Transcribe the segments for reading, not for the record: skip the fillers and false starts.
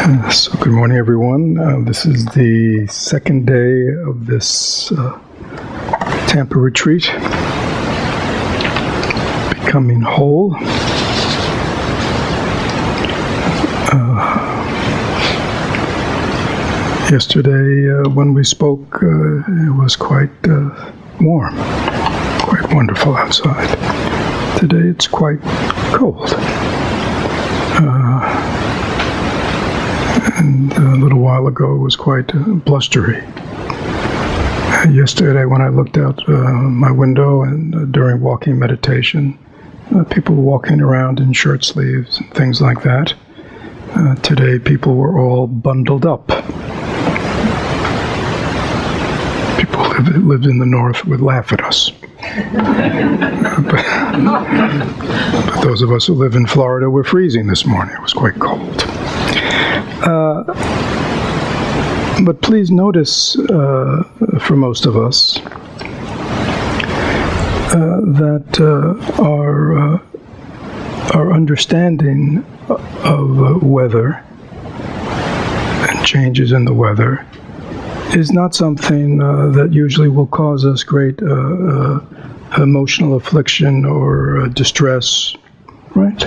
So good morning, everyone. This is the second day of this Tampa retreat, Becoming Whole. Yesterday, when we spoke, it was quite warm, quite wonderful outside. Today, it's quite cold. And a little while ago, it was quite blustery. Yesterday, when I looked out my window and during walking meditation, people were walking around in shirt sleeves and things like that. Today, people were all bundled up. People who lived in the north would laugh at us. But those of us who live in Florida were freezing this morning. It was quite cold. But please notice, for most of us, that our understanding of weather and changes in the weather is not something that usually will cause us great emotional affliction or distress, right?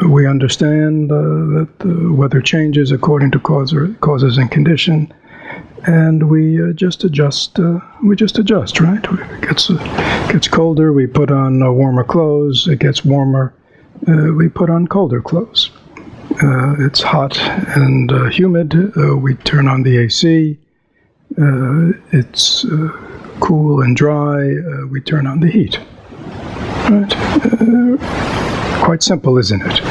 We understand that the weather changes according to causes and condition, and we just adjust. Right? It gets colder. We put on warmer clothes. It gets warmer. We put on colder clothes. It's hot and humid. We turn on the AC. It's cool and dry. We turn on the heat. Right? Quite simple, isn't it?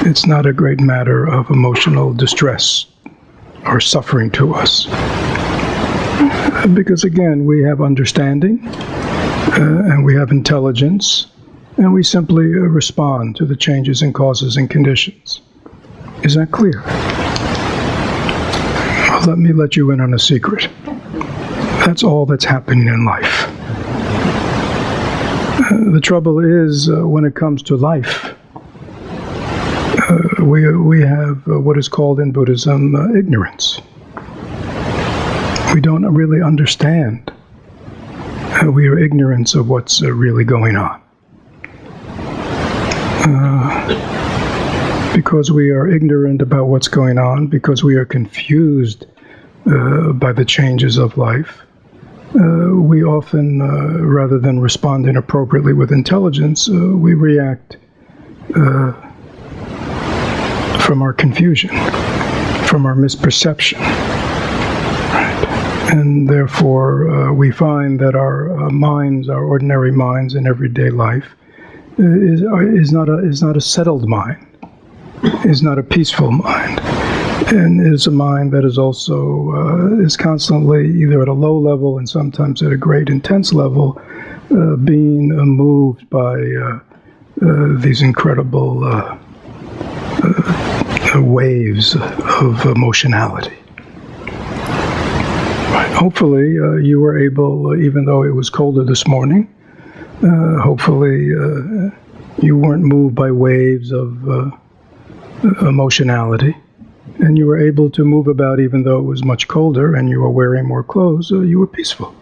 It's not a great matter of emotional distress or suffering to us. Because again, we have understanding and we have intelligence, and we simply respond to the changes in causes and conditions. Is that clear? Well, let me let you in on a secret. That's all that's happening in life. The trouble is, when it comes to life, we have what is called in Buddhism ignorance. We don't really understand. We are ignorant of what's really going on. Because we are ignorant about what's going on, because we are confused by the changes of life, we often, rather than responding appropriately with intelligence, we react from our confusion, from our misperception. Right? And therefore, we find that our minds, our ordinary minds in everyday life, is not a settled mind, is not a peaceful mind. And is a mind that is also is constantly either at a low level and sometimes at a great intense level, being moved by these incredible waves of emotionality. Right. Hopefully, you were able, even though it was colder this morning, hopefully you weren't moved by waves of emotionality. And you were able to move about even though it was much colder and you were wearing more clothes. You were peaceful.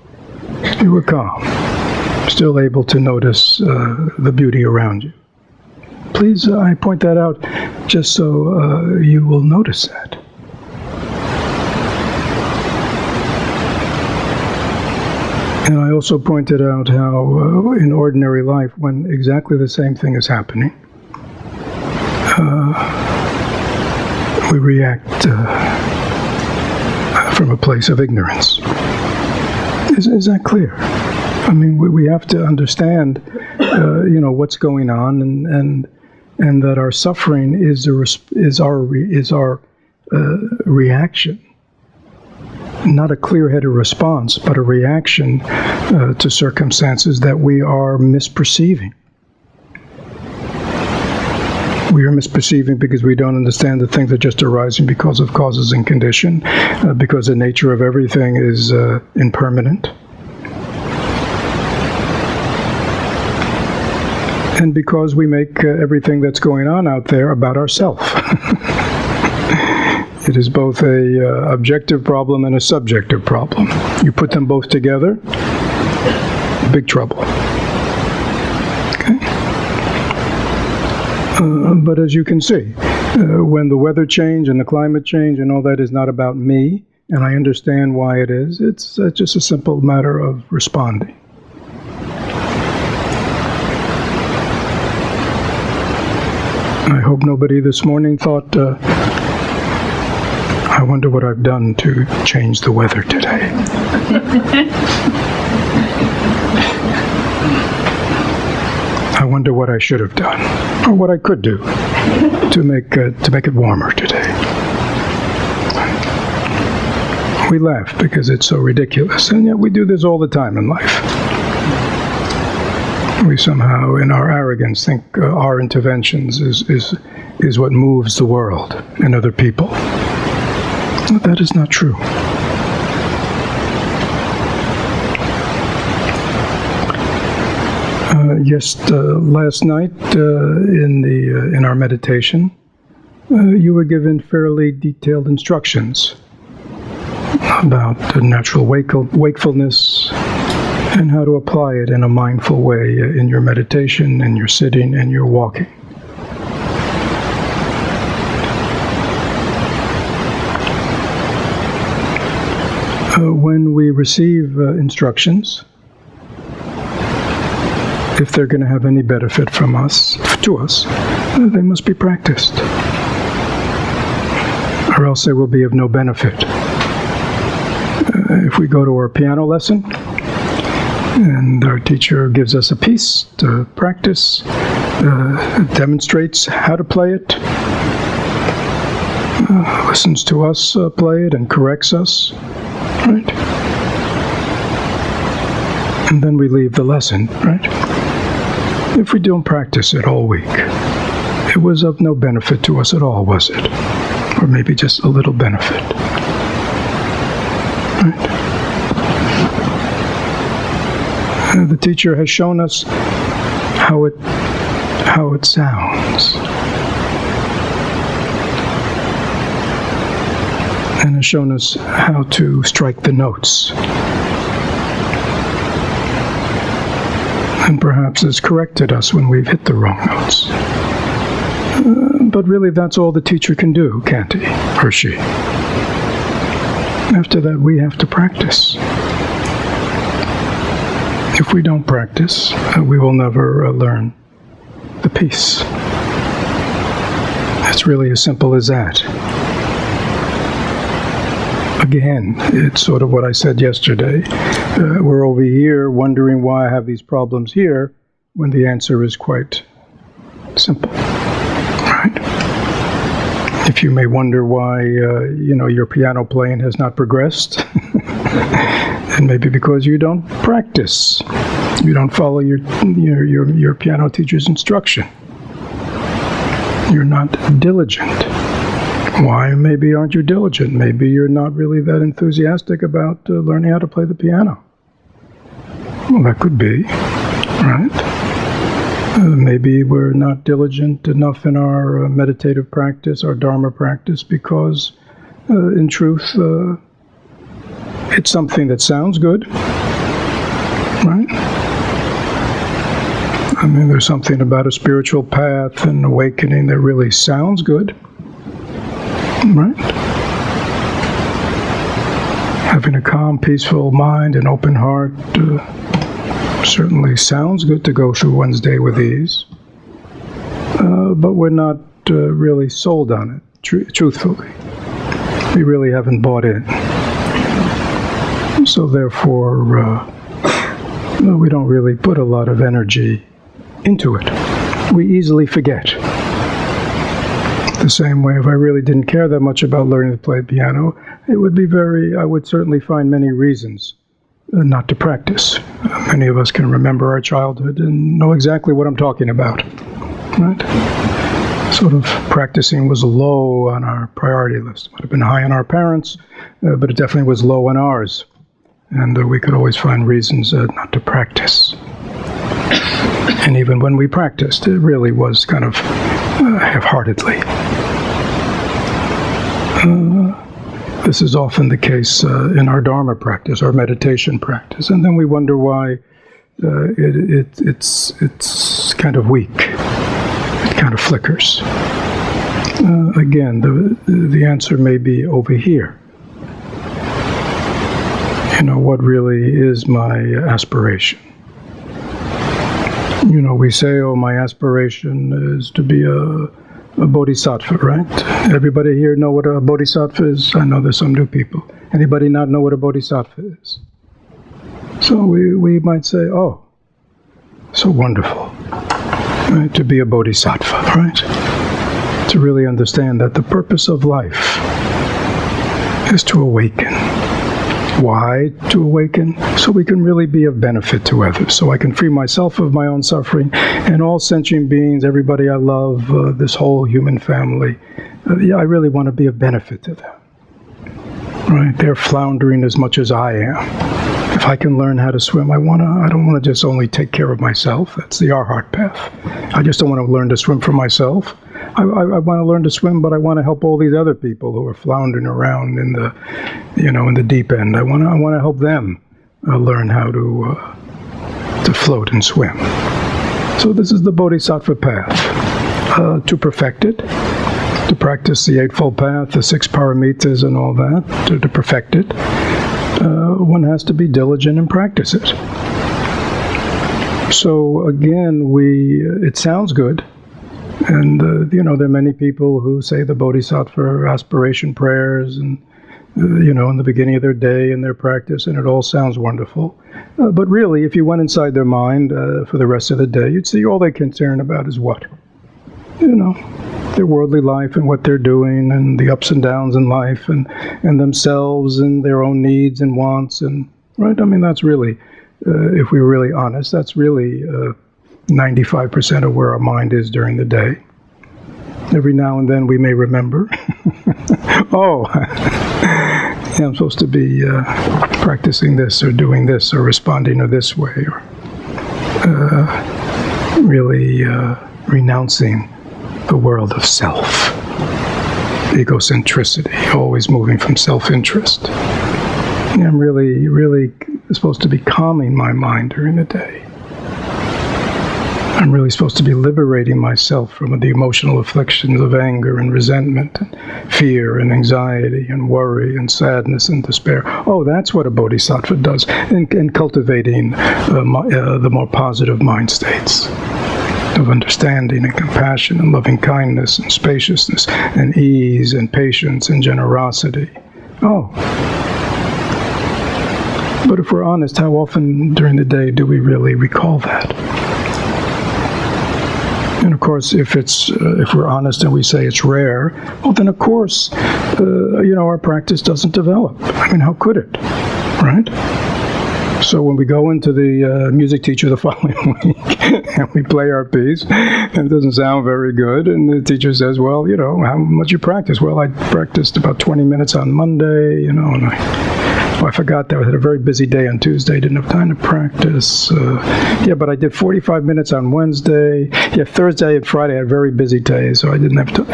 You were calm. Still able to notice the beauty around you. Please, I point that out just so you will notice that. And I also pointed out how in ordinary life, when exactly the same thing is happening, we react from a place of ignorance. Is that clear? I mean, we have to understand, what's going on, and that our suffering is our reaction, not a clear-headed response, but a reaction to circumstances that we are misperceiving. We are misperceiving because we don't understand that things are just arising because of causes and condition, because the nature of everything is impermanent. And because we make everything that's going on out there about ourselves. It is both a objective problem and a subjective problem. You put them both together, big trouble. Okay? But as you can see, when the weather change and the climate change and all that is not about me, and I understand why it is, it's just a simple matter of responding. I hope nobody this morning thought, I wonder what I've done to change the weather today. I wonder what I should have done, or what I could do to make it warmer today. We laugh because it's so ridiculous, and yet we do this all the time in life. We somehow, in our arrogance, think our interventions is what moves the world and other people. That is not true. Last night in our meditation, you were given fairly detailed instructions about natural wakefulness and how to apply it in a mindful way in your meditation, and your sitting, and your walking. When we receive instructions, if they're going to have any benefit to us, they must be practiced, or else they will be of no benefit. If we go to our piano lesson, and our teacher gives us a piece to practice, demonstrates how to play it, listens to us play it and corrects us, right? And then we leave the lesson, right? If we don't practice it all week, it was of no benefit to us at all, was it? Or maybe just a little benefit, right? The teacher has shown us how it sounds, and has shown us how to strike the notes, and perhaps has corrected us when we've hit the wrong notes. But really, that's all the teacher can do, can't he, or she? After that, we have to practice. If we don't practice, we will never learn the piece. It's really as simple as that. Again, it's sort of what I said yesterday. We're over here wondering why I have these problems here, when the answer is quite simple, right? If you may wonder why, your piano playing has not progressed, and maybe because you don't practice, you don't follow your piano teacher's instruction. You're not diligent. Why maybe aren't you diligent? Maybe you're not really that enthusiastic about learning how to play the piano. Well, that could be, right? Maybe we're not diligent enough in our meditative practice, our Dharma practice, because in truth, it's something that sounds good, right? I mean, there's something about a spiritual path and awakening that really sounds good, right? Having a calm, peaceful mind and open heart certainly sounds good to go through one's day with ease, but we're not really sold on it, truthfully. We really haven't bought in. So therefore, we don't really put a lot of energy into it. We easily forget. The same way, if I really didn't care that much about learning to play piano, I would certainly find many reasons not to practice. Many of us can remember our childhood and know exactly what I'm talking about, right? Sort of practicing was low on our priority list. It might have been high on our parents, but it definitely was low on ours. And we could always find reasons not to practice. And even when we practiced, it really was kind of half-heartedly. This is often the case in our Dharma practice, our meditation practice, and then we wonder why it's kind of weak. It kind of flickers. Again, the answer may be over here. What really is my aspiration? We say, my aspiration is to be a bodhisattva, right? Everybody here know what a bodhisattva is? I know there's some new people. Anybody not know what a bodhisattva is? So we might say, oh, so wonderful, right? To be a bodhisattva, right? To really understand that the purpose of life is to awaken. Why to awaken? So we can really be of benefit to others. So I can free myself of my own suffering and all sentient beings, everybody I love, this whole human family. I really want to be of benefit to them. Right? They're floundering as much as I am. If I can learn how to swim, I don't want to just only take care of myself. That's the Arhat path. I just don't want to learn to swim for myself. I want to learn to swim, but I want to help all these other people who are floundering around in the, in the deep end. I want to help them learn how to float and swim. So this is the Bodhisattva path. To perfect it, to practice the Eightfold Path, the 6 paramitas and all that, to perfect it, one has to be diligent and practice it. So again, it sounds good. And, there are many people who say the Bodhisattva aspiration prayers and, in the beginning of their day and their practice, and it all sounds wonderful. But really, if you went inside their mind for the rest of the day, you'd see all they're concerned about is what? Their worldly life and what they're doing and the ups and downs in life and themselves and their own needs and wants. And right? I mean, that's really, if we're really honest, that's really 95% of where our mind is during the day. Every now and then we may remember, I'm supposed to be practicing this or doing this or responding this way, or really renouncing the world of self, egocentricity, always moving from self-interest. I'm really supposed to be calming my mind during the day. I'm really supposed to be liberating myself from the emotional afflictions of anger and resentment and fear and anxiety and worry and sadness and despair. That's what a bodhisattva does in cultivating the more positive mind states of understanding and compassion and loving kindness and spaciousness and ease and patience and generosity. But if we're honest, how often during the day do we really recall that? And of course, if we're honest and we say it's rare, well, then of course, our practice doesn't develop. I mean, how could it, right? So when we go into the music teacher the following week and we play our piece, and it doesn't sound very good, and the teacher says, well, how much you practice? Well, I practiced about 20 minutes on Monday, and I forgot that I had a very busy day on Tuesday, didn't have time to practice. But I did 45 minutes on Wednesday. Thursday and Friday I had very busy days, so I didn't have time.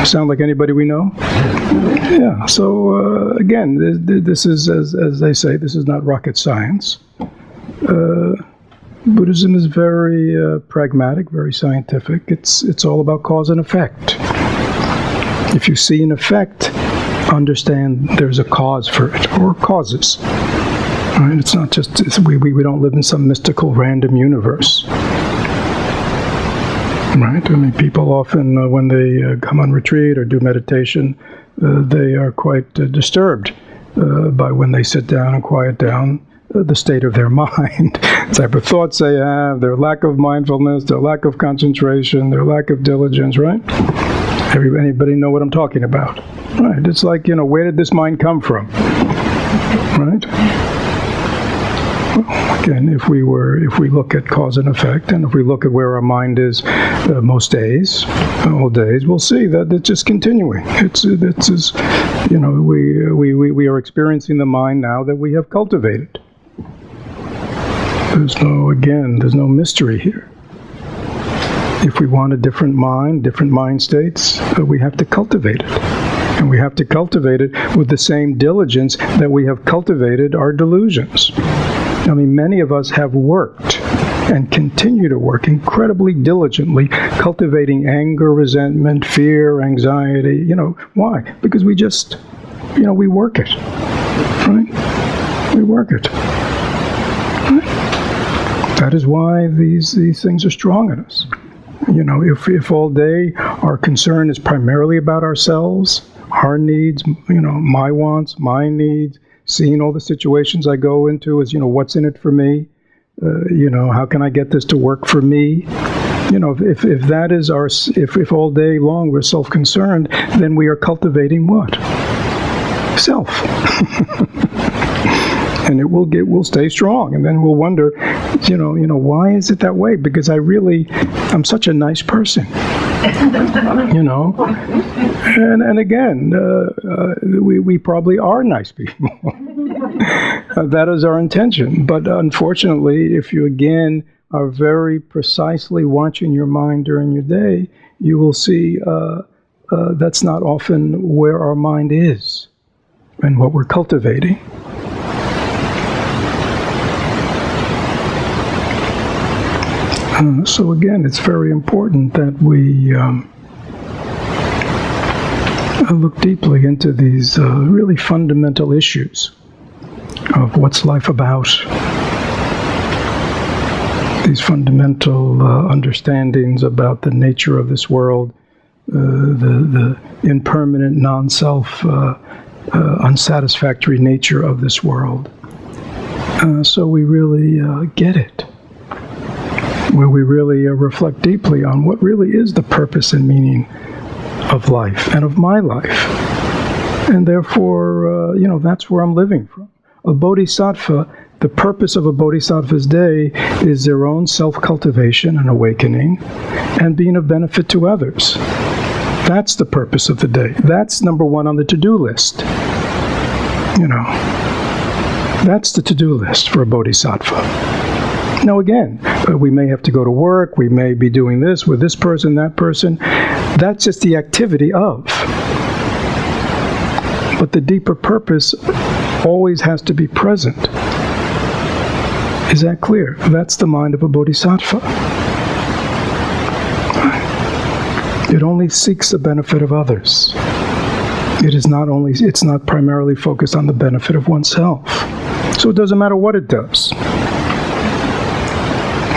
Sound like anybody we know? Yeah, so again, this is, as they say, this is not rocket science. Buddhism is very pragmatic, very scientific. It's all about cause and effect. If you see an effect, understand there's a cause for it, or causes. Right? It's not just, we don't live in some mystical random universe. Right? I mean, people often, when they come on retreat or do meditation, they are quite disturbed by when they sit down and quiet down the state of their mind, the type of thoughts they have, their lack of mindfulness, their lack of concentration, their lack of diligence, right? Anybody know what I'm talking about? Right, it's like, where did this mind come from? Right? Well, again, if we look at cause and effect, and if we look at where our mind is most days, all days, we'll see that it's just continuing. It's we are experiencing the mind now that we have cultivated. There's no mystery here. If we want a different mind, different mind states, we have to cultivate it. And we have to cultivate it with the same diligence that we have cultivated our delusions. I mean, many of us have worked and continue to work incredibly diligently, cultivating anger, resentment, fear, anxiety. Why? Because we just, we work it, right? We work it. Right? That is why these things are strong in us. If all day our concern is primarily about ourselves, our needs, my wants, my needs, seeing all the situations I go into as, what's in it for me? How can I get this to work for me? If that is if all day long we're self-concerned, then we are cultivating what? Self. And we'll stay strong, and then we'll wonder, why is it that way? Because I'm such a nice person, and again, we probably are nice people. That is our intention. But unfortunately, if you again are very precisely watching your mind during your day, you will see that's not often where our mind is and what we're cultivating. So again, it's very important that we look deeply into these really fundamental issues of what's life about, these fundamental understandings about the nature of this world, the impermanent, non-self, unsatisfactory nature of this world. So we really get it, where we really reflect deeply on what really is the purpose and meaning of life and of my life. And therefore, that's where I'm living from. A bodhisattva, the purpose of a bodhisattva's day is their own self-cultivation and awakening and being of benefit to others. That's the purpose of the day. That's number one on the to-do list. That's the to-do list for a bodhisattva. Now again, we may have to go to work, we may be doing this with this person, that person. That's just the activity of. But the deeper purpose always has to be present. Is that clear? That's the mind of a bodhisattva. It only seeks the benefit of others. It's not primarily focused on the benefit of oneself. So it doesn't matter what it does.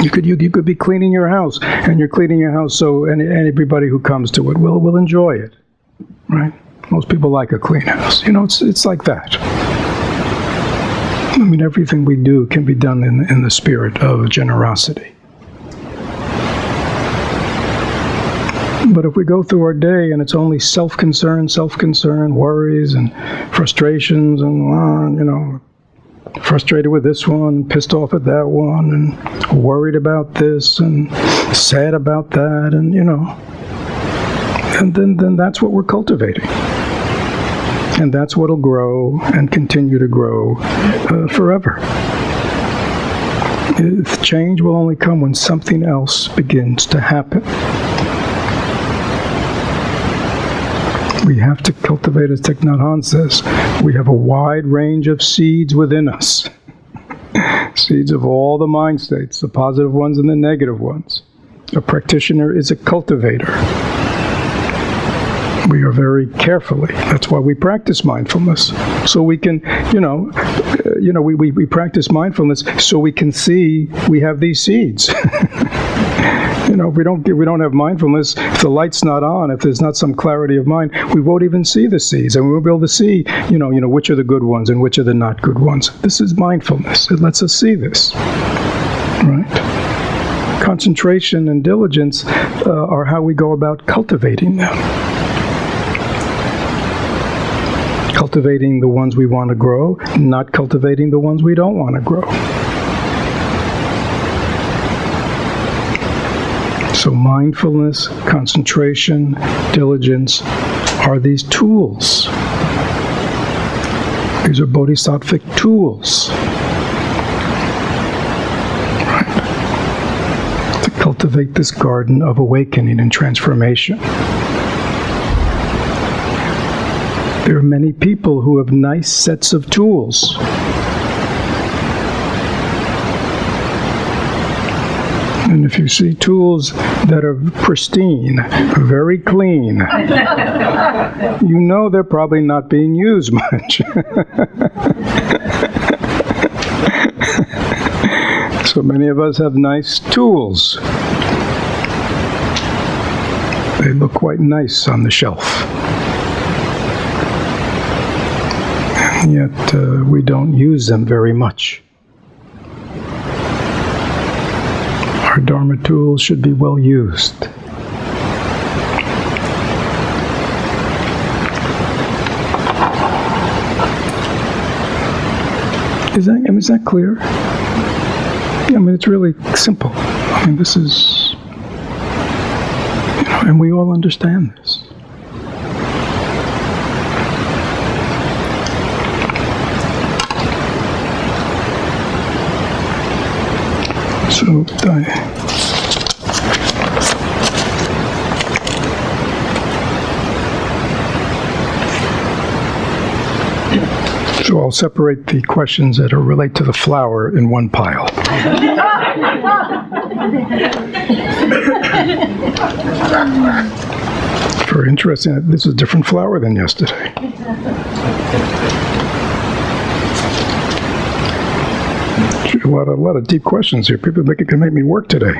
You could be cleaning your house, and you're cleaning your house so everybody who comes to it will enjoy it, right? Most people like a clean house. It's like that. I mean, everything we do can be done in the spirit of generosity. But if we go through our day and it's only self-concern, worries and frustrations and, frustrated with this one, pissed off at that one, and worried about this, and sad about that, and and then that's what we're cultivating. And that's what'll grow and continue to grow forever. Change will only come when something else begins to happen. We have to cultivate, as Thich Nhat Hanh says, we have a wide range of seeds within us. Seeds of all the mind states, the positive ones and the negative ones. A practitioner is a cultivator. We are very carefully. That's why we practice mindfulness. So we can, we practice mindfulness so we can see we have these seeds. If we don't have mindfulness, if the light's not on, if there's not some clarity of mind, we won't even see the seeds, and we won't be able to see, which are the good ones and which are the not good ones. This is mindfulness. It lets us see this, right? Concentration and diligence are how we go about cultivating them. Cultivating the ones we want to grow, not cultivating the ones we don't want to grow. So mindfulness, concentration, diligence are these tools. These are bodhisattvic tools. Right. To cultivate this garden of awakening and transformation. There are many people who have nice sets of tools. And if you see tools that are pristine, very clean, you know they're probably not being used much. So many of us have nice tools. They look quite nice on the shelf. And yet we don't use them very much. Our Dharma tools should be well used. Is that clear? I mean, it's really simple. I mean, this is, and we all understand this. So I'll separate the questions that relate to the flower in one pile. Very interesting. This is a different flower than yesterday. A lot of deep questions here. People think it can make me work today.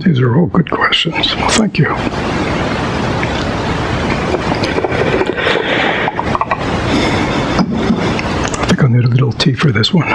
These are all good questions. Well, thank you. I think I'll need a little tea for this one.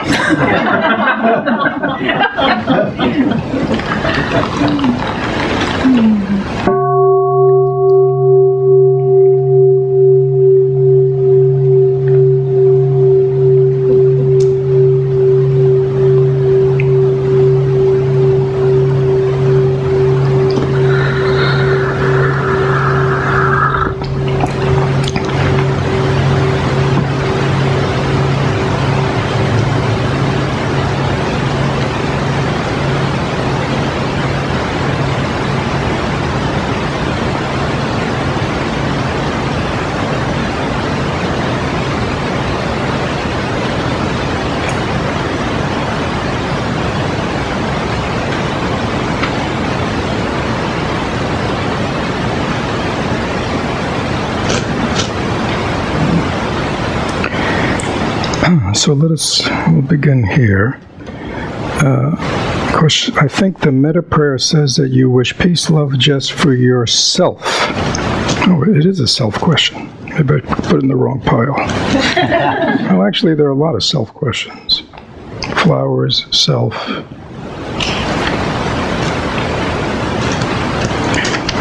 So we'll begin here. Of course, I think the metta prayer says that you wish peace, love just for yourself. Oh, it is a self question. Maybe I put it in the wrong pile. Well, actually, there are a lot of self questions. Flowers, self.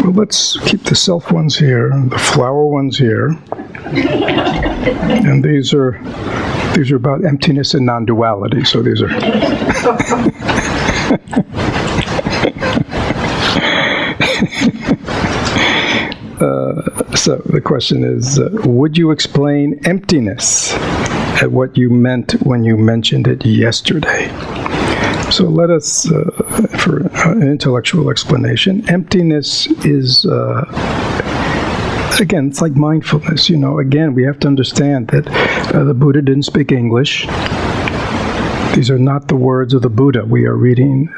Well, let's keep the self ones here, the flower ones here. And these are about emptiness and non-duality, so these are... So the question is, would you explain emptiness at what you meant when you mentioned it yesterday? So let us, for an intellectual explanation, emptiness is... Again, it's like mindfulness, Again, we have to understand that the Buddha didn't speak English. These are not the words of the Buddha. We are reading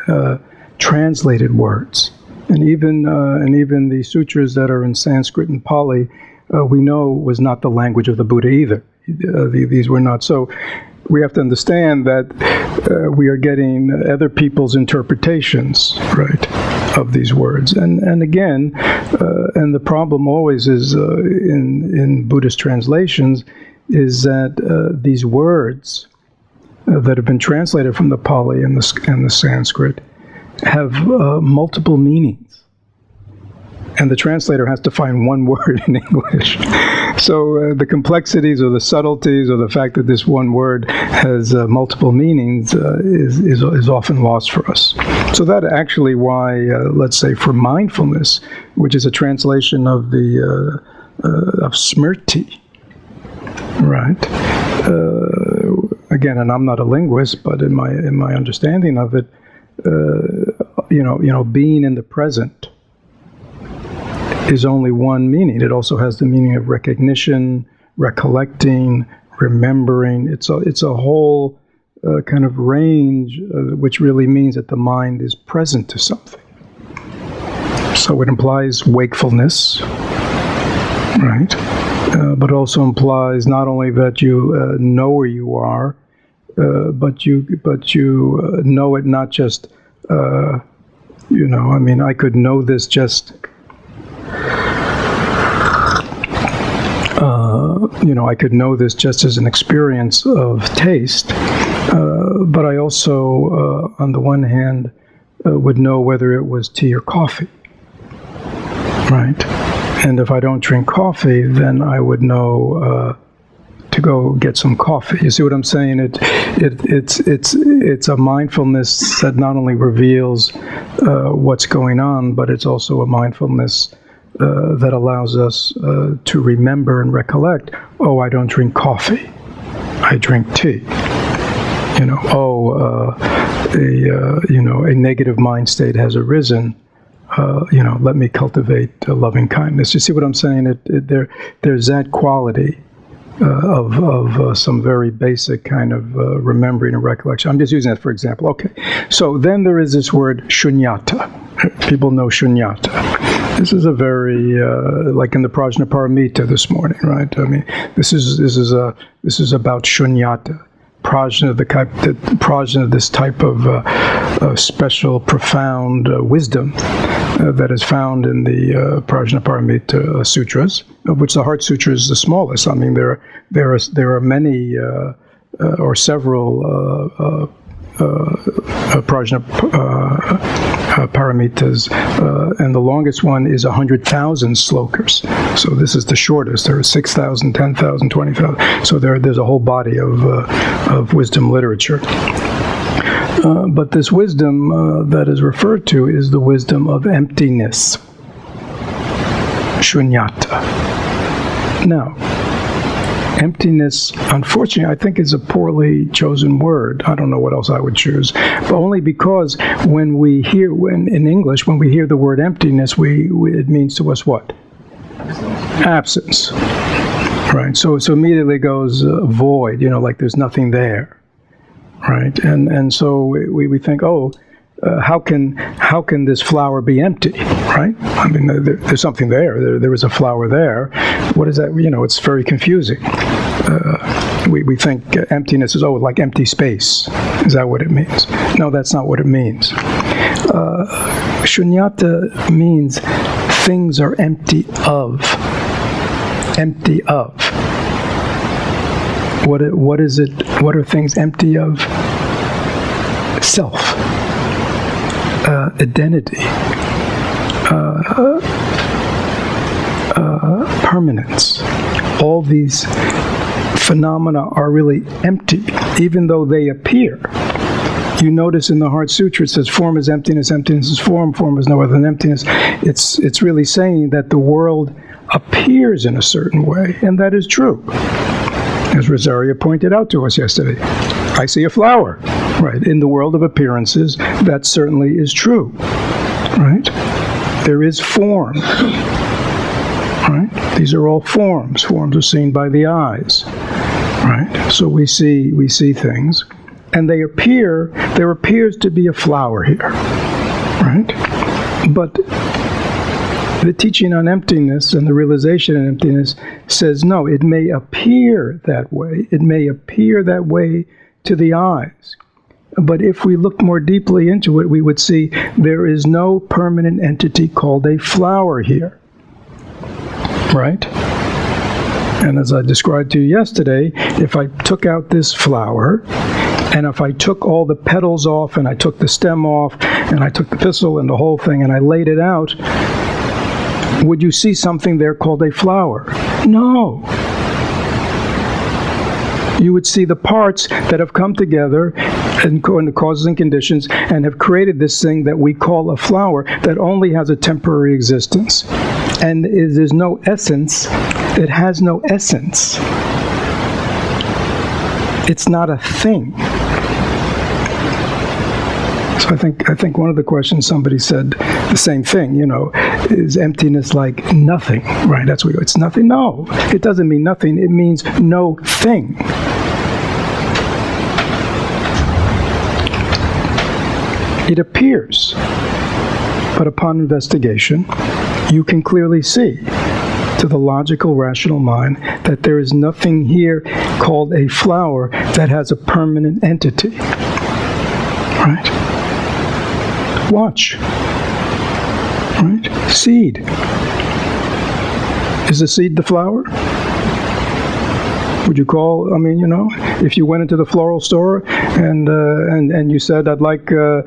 translated words. And even the sutras that are in Sanskrit and Pali, we know was not the language of the Buddha either. These were not. So we have to understand that we are getting other people's interpretations, right, of these words. And again, and the problem always is in Buddhist translations is that these words that have been translated from the Pali and the Sanskrit have multiple meanings. And the translator has to find one word in English. So the complexities or the subtleties or the fact that this one word has multiple meanings is often lost for us. So that actually why, let's say for mindfulness, which is a translation of the of smriti, right? Again, and I'm not a linguist, but in my understanding of it, being in the present is only one meaning. It also has the meaning of recognition, recollecting, remembering. It's a whole kind of range, which really means that the mind is present to something. So it implies wakefulness, right? But also implies not only that you know where you are, but you know it not just. I could know this just. I could know this just as an experience of taste, but I also, on the one hand, would know whether it was tea or coffee, right? And if I don't drink coffee, then I would know to go get some coffee. You see what I'm saying? It's a mindfulness that not only reveals what's going on, but it's also a mindfulness that allows us to remember and recollect. Oh, I don't drink coffee. I drink tea. A negative mind state has arisen. Let me cultivate loving kindness. You see what I'm saying? There's that quality of some very basic kind of remembering and recollection. I'm just using that for example. Okay, so then there is this word shunyata. People know shunyata. This is a very like in the Prajnaparamita this morning, right? I mean, this is about shunyata. Prajna, this type of special, profound wisdom that is found in the Prajnaparamita sutras, of which the Heart Sutra is the smallest. I mean, there are many or several paramitas, and the longest one is 100,000 slokas. So this is the shortest. There are 6,000, 10,000, 20,000. So there's a whole body of wisdom literature. But this wisdom that is referred to is the wisdom of emptiness, shunyata. Now, emptiness, unfortunately, I think is a poorly chosen word. I don't know what else I would choose, but only because in English, when we hear the word emptiness, it means to us what? Absence. Right. So immediately goes void. Like there's nothing there. Right. And so we think, how can this flower be empty? Right? I mean, there's something there. There is a flower there. What is that? It's very confusing. We think emptiness is like empty space. Is that what it means? No, that's not what it means. Shunyata means things are empty of. Empty of. What is it? What are things empty of? Self. Identity. Permanence. All these phenomena are really empty, even though they appear. You notice in the Heart Sutra it says form is emptiness, emptiness is form, form is no other than emptiness. It's really saying that the world appears in a certain way, and that is true. As Rosaria pointed out to us yesterday, I see a flower. Right, in the world of appearances, that certainly is true. Right? There is form. Right? These are all forms. Forms are seen by the eyes. Right? So we see things, and there appears to be a flower here. Right? But the teaching on emptiness and the realization of emptiness says, no, it may appear that way. It may appear that way to the eyes. But if we looked more deeply into it, we would see there is no permanent entity called a flower here. Right? And as I described to you yesterday, if I took out this flower, and if I took all the petals off, and I took the stem off, and I took the pistil and the whole thing, and I laid it out, would you see something there called a flower? No. You would see the parts that have come together in the causes and conditions and have created this thing that we call a flower that only has a temporary existence. And there's no essence. It has no essence. It's not a thing. So I think one of the questions somebody said the same thing, is emptiness like nothing, right? That's what we go, it's nothing. No, it doesn't mean nothing. It means no thing. It appears, but upon investigation, you can clearly see to the logical, rational mind that there is nothing here called a flower that has a permanent entity. Right? Watch. Right? Seed. Is the seed the flower? Would you call, if you went into the floral store and you said, I'd like a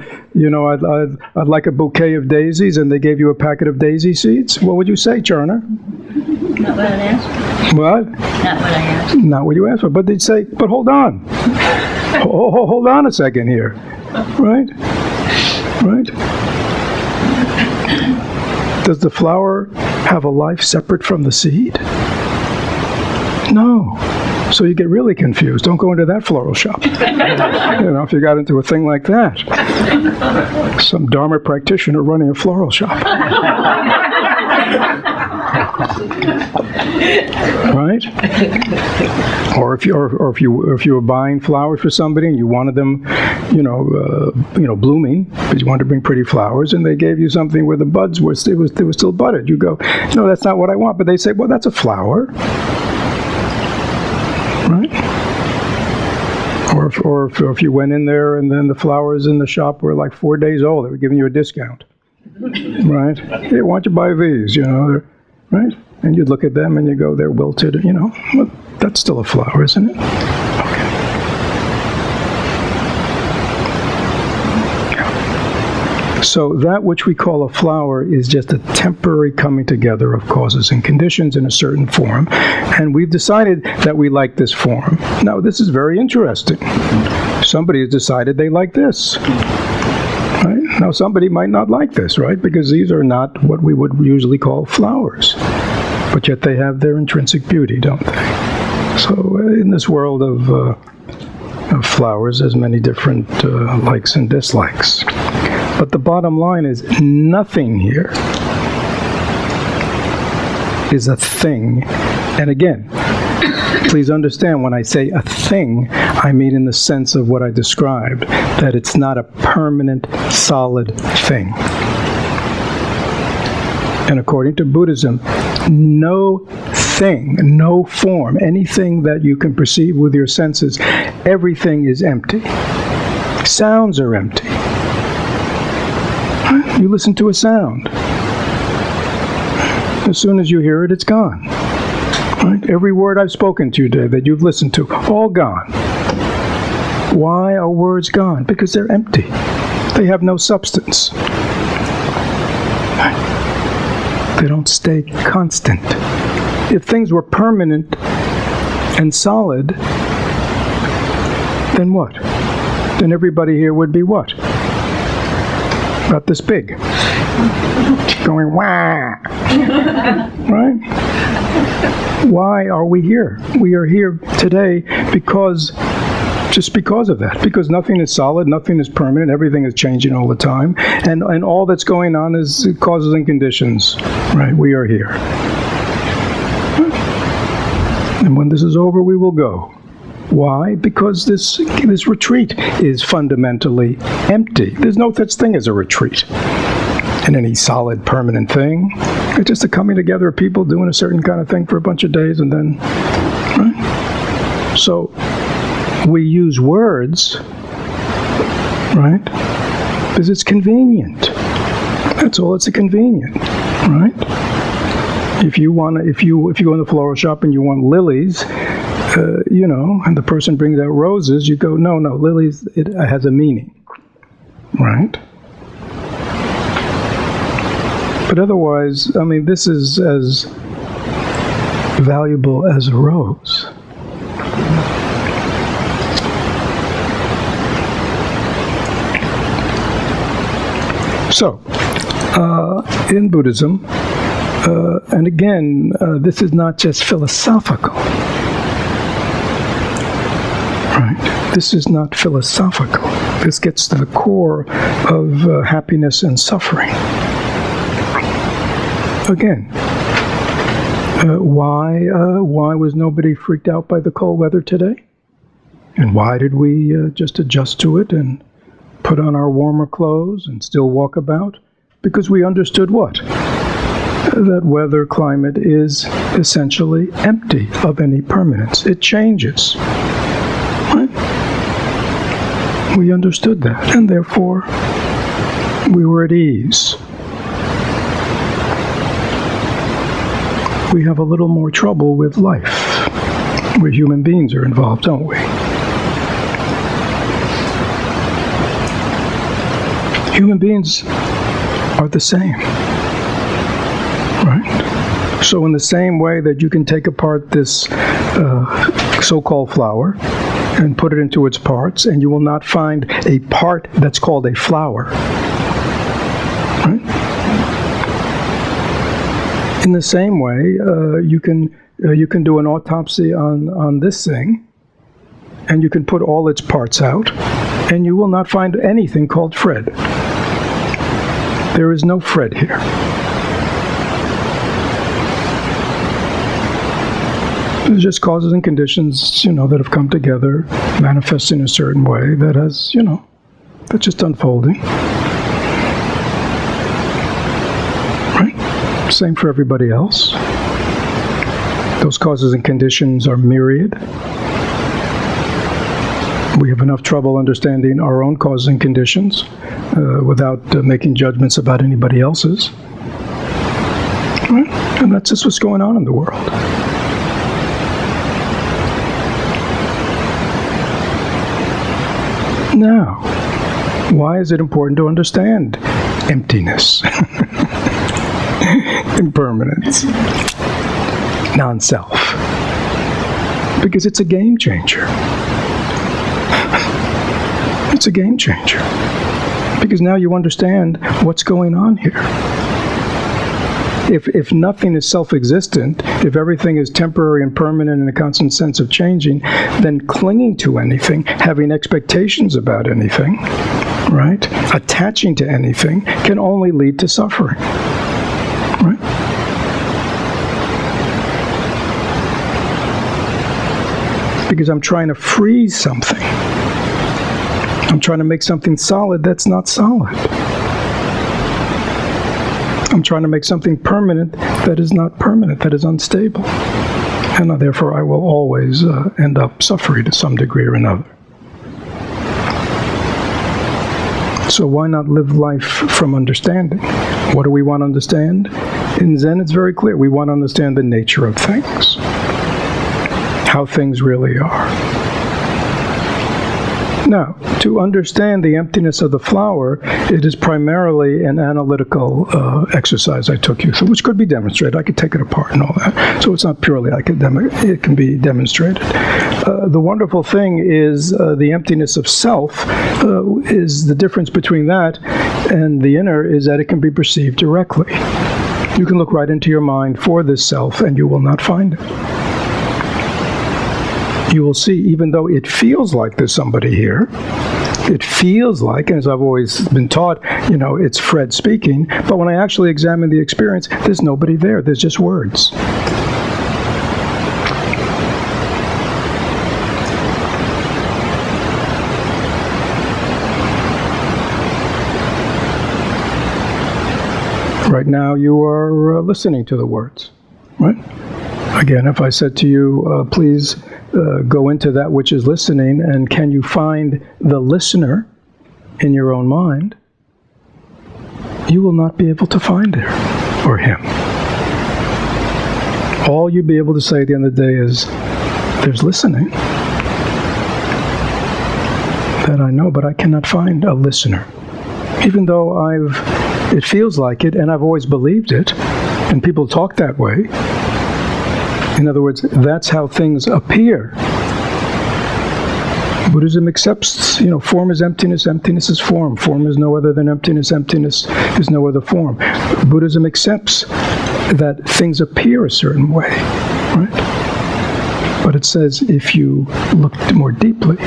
bouquet of daisies, and they gave you a packet of daisy seeds, what would you say, Charner? Not what I asked for. What? Not what I asked for. Not what you asked for. But they'd say, but hold on. Hold on a second here. Right? Right? Does the flower have a life separate from the seed? No. So you get really confused. Don't go into that floral shop. If you got into a thing like that. Some Dharma practitioner running a floral shop. Right? Or if you were buying flowers for somebody and you wanted them, blooming, but you wanted to bring pretty flowers, and they gave you something where the buds were still budded. You go, no, that's not what I want. But they say, well, that's a flower. Right? Or if you went in there and then the flowers in the shop were like 4 days old, they were giving you a discount. Right? Hey, why don't you buy these? Right? And you'd look at them and you go, they're wilted. Well, that's still a flower, isn't it? Okay. So that which we call a flower is just a temporary coming together of causes and conditions in a certain form. And we've decided that we like this form. Now, this is very interesting. Somebody has decided they like this. Right? Now, somebody might not like this, right? Because these are not what we would usually call flowers. But yet they have their intrinsic beauty, don't they? So in this world of flowers, there's many different likes and dislikes. But the bottom line is nothing here is a thing. And again, please understand, when I say a thing, I mean in the sense of what I described, that it's not a permanent, solid thing. And according to Buddhism, no thing, no form, anything that you can perceive with your senses, everything is empty. Sounds are empty. You listen to a sound. As soon as you hear it, it's gone. Right? Every word I've spoken to you today that you've listened to, all gone. Why are words gone? Because they're empty. They have no substance. They don't stay constant. If things were permanent and solid, then what? Then everybody here would be what? About this big. Going, wah! Right? Why are we here? We are here today just because of that. Because nothing is solid, nothing is permanent, everything is changing all the time. And all that's going on is causes and conditions. Right? We are here. And when this is over, we will go. Why? Because this retreat is fundamentally empty. There's no such thing as a retreat in any solid, permanent thing. It's just a coming together of people doing a certain kind of thing for a bunch of days, and then, right? So we use words right? Because it's convenient. That's all. It's convenient, right? If you go in the floral shop and you want lilies, and the person brings out roses, you go, no, lilies, it has a meaning, right? But otherwise, this is as valuable as a rose. So, in Buddhism, and again, this is not just philosophical. Right? This is not philosophical. This gets to the core of happiness and suffering. Again, why was nobody freaked out by the cold weather today? And why did we just adjust to it and put on our warmer clothes and still walk about? Because we understood what? That weather, climate is essentially empty of any permanence. It changes. Right? We understood that, and therefore we were at ease. We have a little more trouble with life, where human beings are involved, don't we? Human beings are the same, right? So in the same way that you can take apart this so-called flower and put it into its parts, and you will not find a part that's called a flower, right? In the same way, you can do an autopsy on this thing, and you can put all its parts out, and you will not find anything called Fred. There is no Fred here. There's just causes and conditions, that have come together, manifest in a certain way that has, that's just unfolding. Right? Same for everybody else. Those causes and conditions are myriad. We have enough trouble understanding our own causes and conditions without making judgments about anybody else's. Right? And that's just what's going on in the world. Now, why is it important to understand emptiness, impermanence, non-self? Because it's a game changer. It's a game changer. Because now you understand what's going on here. If nothing is self-existent, if everything is temporary and permanent in a constant sense of changing, then clinging to anything, having expectations about anything, right, attaching to anything, can only lead to suffering. Right? Because I'm trying to freeze something. I'm trying to make something solid that's not solid. I'm trying to make something permanent that is not permanent, that is unstable. And therefore I will always end up suffering to some degree or another. So why not live life from understanding? What do we want to understand? In Zen it's very clear. We want to understand the nature of things. How things really are. Now, to understand the emptiness of the flower, it is primarily an analytical exercise I took you through, which could be demonstrated. I could take it apart and all that. So it's not purely academic. It can be demonstrated. The wonderful thing is the emptiness of self is the difference between that and the inner is that it can be perceived directly. You can look right into your mind for this self and you will not find it. You will see, even though it feels like there's somebody here, it feels like, as I've always been taught, it's Fred speaking, but when I actually examine the experience, there's nobody there, there's just words. Right now you are listening to the words, right? Again, if I said to you, please go into that which is listening, and can you find the listener in your own mind, you will not be able to find her or him. All you'll be able to say at the end of the day is, there's listening that I know, but I cannot find a listener. Even though it feels like it, and I've always believed it, and people talk that way. In other words, that's how things appear. Buddhism accepts, form is emptiness, emptiness is form. Form is no other than emptiness, emptiness is no other form. Buddhism accepts that things appear a certain way, right? But it says if you look more deeply,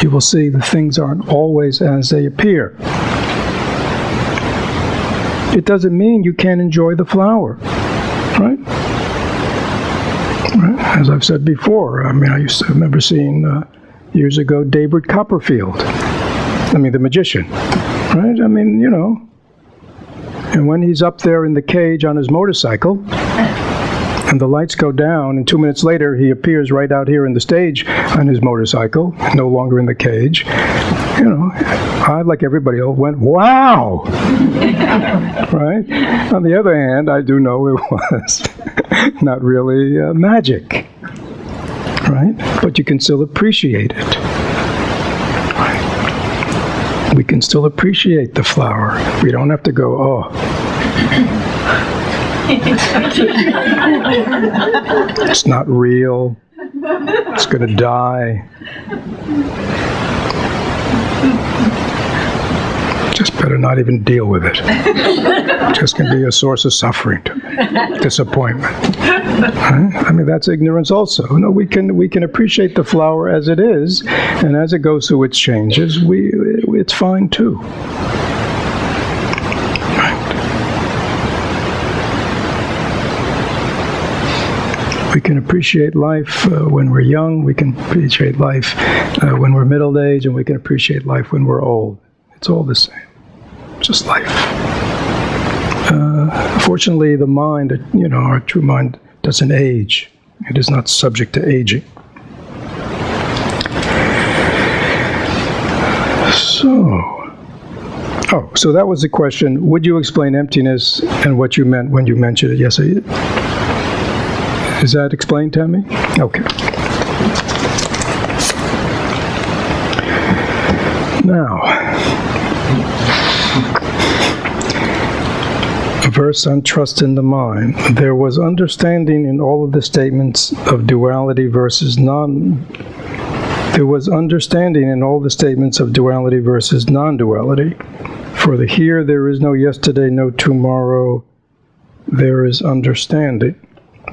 you will see that things aren't always as they appear. It doesn't mean you can't enjoy the flower, right? As I've said before, I used to remember seeing years ago David Copperfield, the magician, right? And when he's up there in the cage on his motorcycle, and the lights go down, and 2 minutes later he appears right out here in the stage on his motorcycle, no longer in the cage. I, like everybody else, went, wow! Right? On the other hand, I do know it was not really magic. Right? But you can still appreciate it. Right? We can still appreciate the flower. We don't have to go, oh. It's not real. It's going to die. Just better not even deal with it. Just can be a source of suffering to me. Disappointment. Right? That's ignorance also. No, we can appreciate the flower as it is, and as it goes through its changes, it's fine too. We can appreciate life when we're young, we can appreciate life when we're middle-aged, and we can appreciate life when we're old. It's all the same. Just life. Fortunately, the mind, our true mind doesn't age. It is not subject to aging. So that was the question. Would you explain emptiness and what you meant when you mentioned it? Yes, I did. Is that explained, Tammy? Okay. Now, a verse on trust in the mind. There was understanding in all of the statements of duality versus There was understanding in all the statements of duality versus non-duality. For the here there is no yesterday, no tomorrow. There is understanding.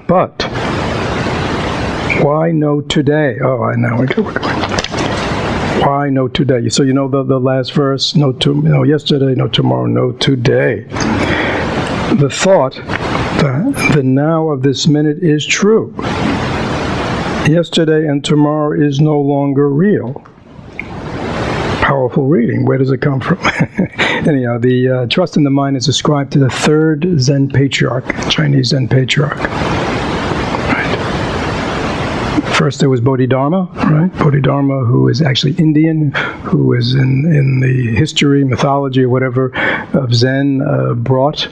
But why no today? Oh, I know. Why no today? So the last verse, no yesterday, no tomorrow, no today. The thought that the now of this minute is true. Yesterday and tomorrow is no longer real. Powerful reading. Where does it come from? Anyhow, the trust in the mind is ascribed to the third Zen patriarch, Chinese Zen patriarch. First there was Bodhidharma, right? Bodhidharma, who is actually Indian, who is in the history, mythology, or whatever, of Zen, brought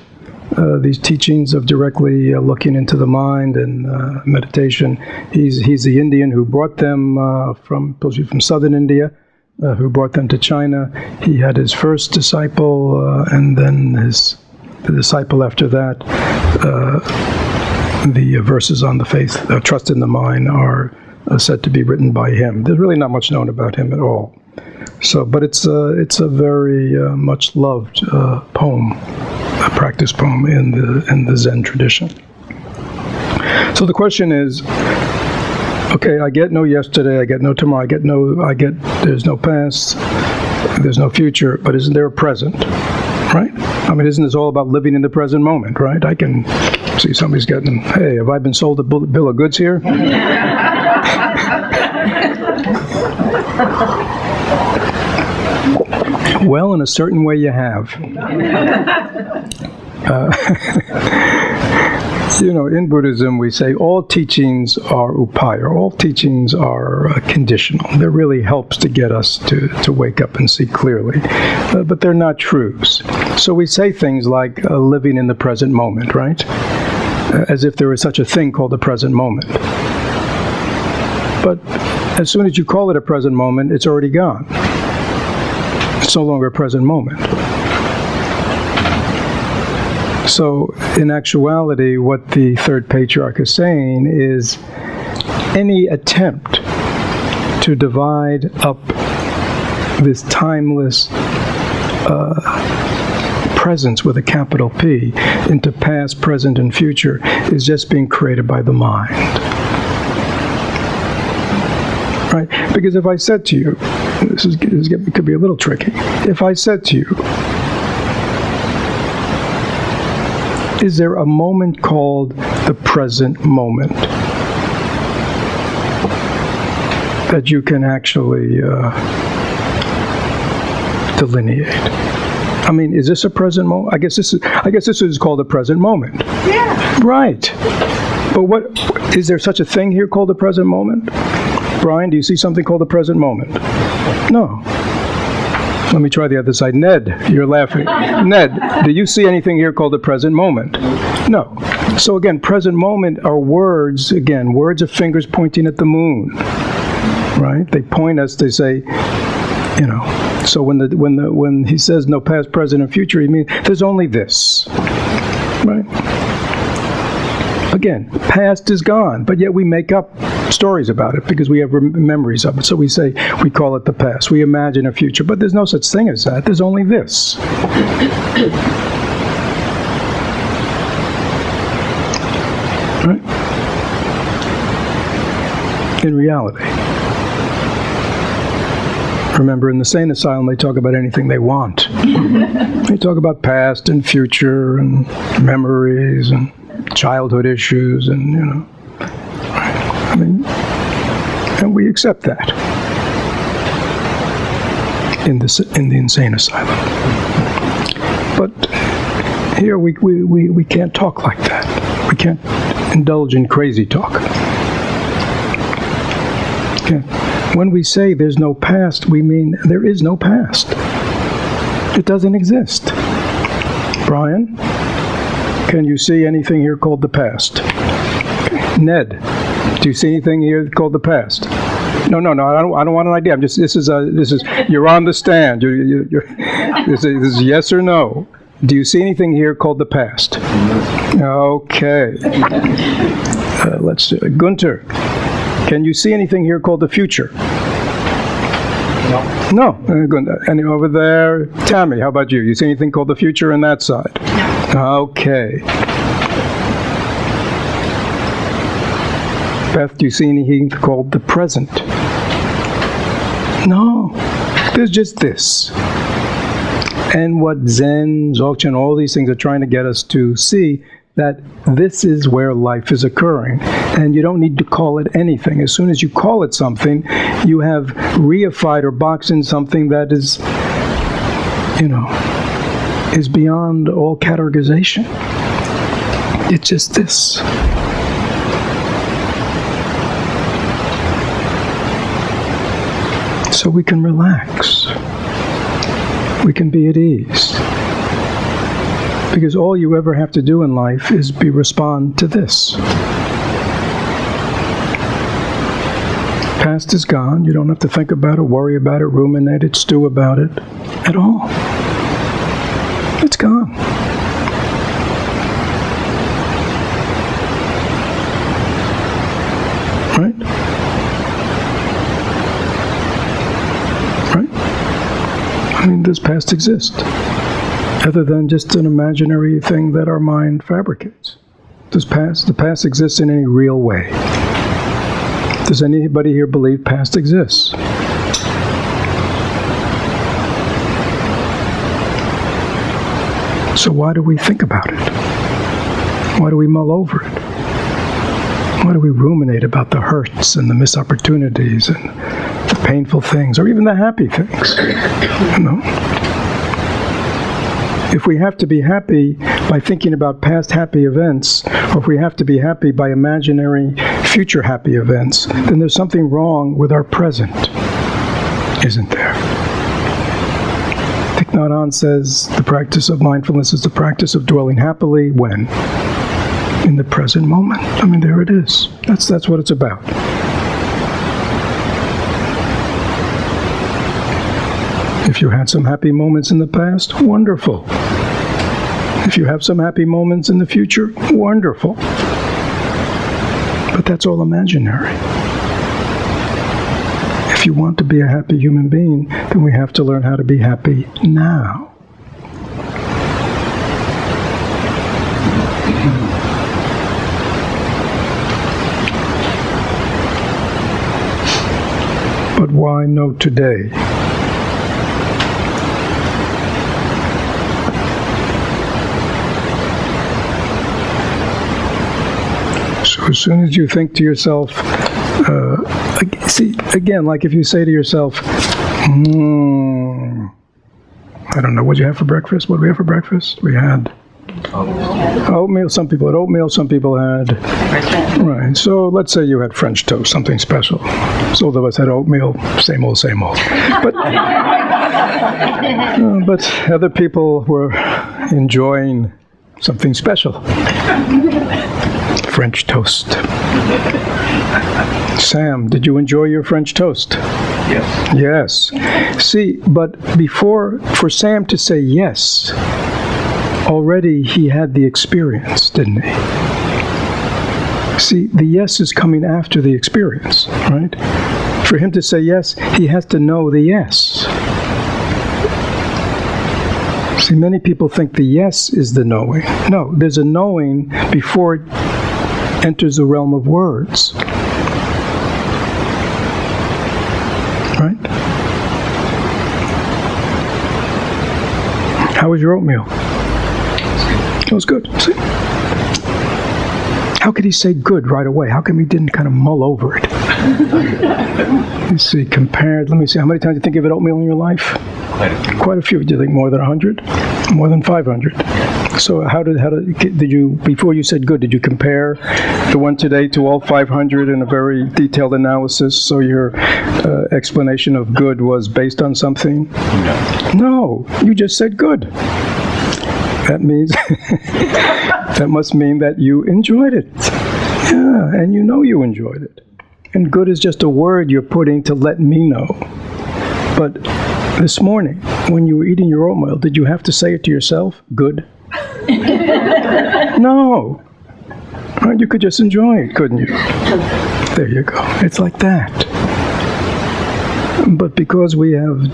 these teachings of directly looking into the mind and meditation. He's the Indian who brought them from southern India, who brought them to China. He had his first disciple, and then the disciple after that. The verses on the faith, trust in the mind, are said to be written by him. There's really not much known about him at all. So, but it's a very much loved poem, a practice poem in the Zen tradition. So the question is, okay, I get no yesterday, I get no tomorrow, there's no past, there's no future, but isn't there a present, right? Isn't this all about living in the present moment, right? I can see somebody's getting, hey, have I been sold a bill of goods here? Well, in a certain way you have. In Buddhism we say all teachings are upaya, all teachings are conditional. That really helps to get us to wake up and see clearly. But they're not truths. So we say things like living in the present moment, right? As if there is such a thing called the present moment. But as soon as you call it a present moment, it's already gone. It's no longer a present moment. So, in actuality, what the third patriarch is saying is any attempt to divide up this timeless presence with a capital P into past, present, and future is just being created by the mind. Right? Because if I said to you, it could be a little tricky. If I said to you, is there a moment called the present moment that you can actually delineate? I mean, is this a present moment? I guess this is called a present moment. Yeah. Right. But what is there such a thing here called the present moment? Brian, do you see something called the present moment? No. Let me try the other side. Ned, you're laughing. Ned, do you see anything here called the present moment? No. So again, present moment are words. Again, words of fingers pointing at the moon. Right? They point us. They say, So when he says no past, present, and future, he means there's only this. Right? Again, past is gone, but yet we make up stories about it because we have memories of it. So we call it the past. We imagine a future, but there's no such thing as that. There's only this. Right? In reality. Remember, in the sane asylum, they talk about anything they want. They talk about past and future and memories and childhood issues and, and we accept that in the insane asylum. But here we can't talk like that. We can't indulge in crazy talk. Okay. When we say there's no past, we mean there is no past. It doesn't exist. Brian, can you see anything here called the past? Okay. Ned, do you see anything here called the past? No. I don't want an idea. This is you're on the stand. This is yes or no. Do you see anything here called the past? Okay. Let's see. Gunter, can you see anything here called the future? No. And over there, Tammy, how about you? You see anything called the future on that side? No. Okay. Beth, do you see anything called the present? No. There's just this. And what Zen, Dzogchen, all these things are trying to get us to see that this is where life is occurring. And you don't need to call it anything. As soon as you call it something, you have reified or boxed in something that is, is beyond all categorization. It's just this. So we can relax. We can be at ease. Because all you ever have to do in life is respond to this. Past is gone. You don't have to think about it, worry about it, ruminate it, stew about it at all. It's gone. Right? I mean, does past exist? Other than just an imaginary thing that our mind fabricates. Does the past exist in any real way? Does anybody here believe past exists? So why do we think about it? Why do we mull over it? Why do we ruminate about the hurts and the missed opportunities and the painful things, or even the happy things? If we have to be happy by thinking about past happy events, or if we have to be happy by imaginary future happy events, then there's something wrong with our present, isn't there? Thich Nhat Hanh says the practice of mindfulness is the practice of dwelling happily when? In the present moment. I mean, there it is. That's what it's about. If you had some happy moments in the past, wonderful. If you have some happy moments in the future, wonderful. But that's all imaginary. If you want to be a happy human being, then we have to learn how to be happy now. But why no today? So as soon as you think to yourself, see, again, like if you say to yourself, I don't know, what did you have for breakfast? What did we have for breakfast? We had oatmeal. Some people had oatmeal, some people had... Right, so let's say you had French toast, something special. So all of us had oatmeal, same old, same old. But other people were enjoying something special. French toast. Sam, did you enjoy your French toast? Yes. Yes. See, but for Sam to say yes, already he had the experience, didn't he? See, the yes is coming after the experience, right? For him to say yes, he has to know the yes. See, many people think the yes is the knowing. No, there's a knowing before it enters the realm of words. Right? How was your oatmeal? It was good. See? How could he say good right away? How come he didn't kind of mull over it? Let me see, compared, let me see, how many times do you think you've had oatmeal in your life? Quite a few. Do you think more than 100? More than 500? So how did you, before you said good, did you compare the one today to all 500 in a very detailed analysis? So your explanation of good was based on something? No, you just said good. That means, that must mean that you enjoyed it. Yeah, and you know you enjoyed it. And good is just a word you're putting to let me know. But this morning, when you were eating your oatmeal, did you have to say it to yourself? Good? No. Right, you could just enjoy it, couldn't you? There you go. It's like that. But because we have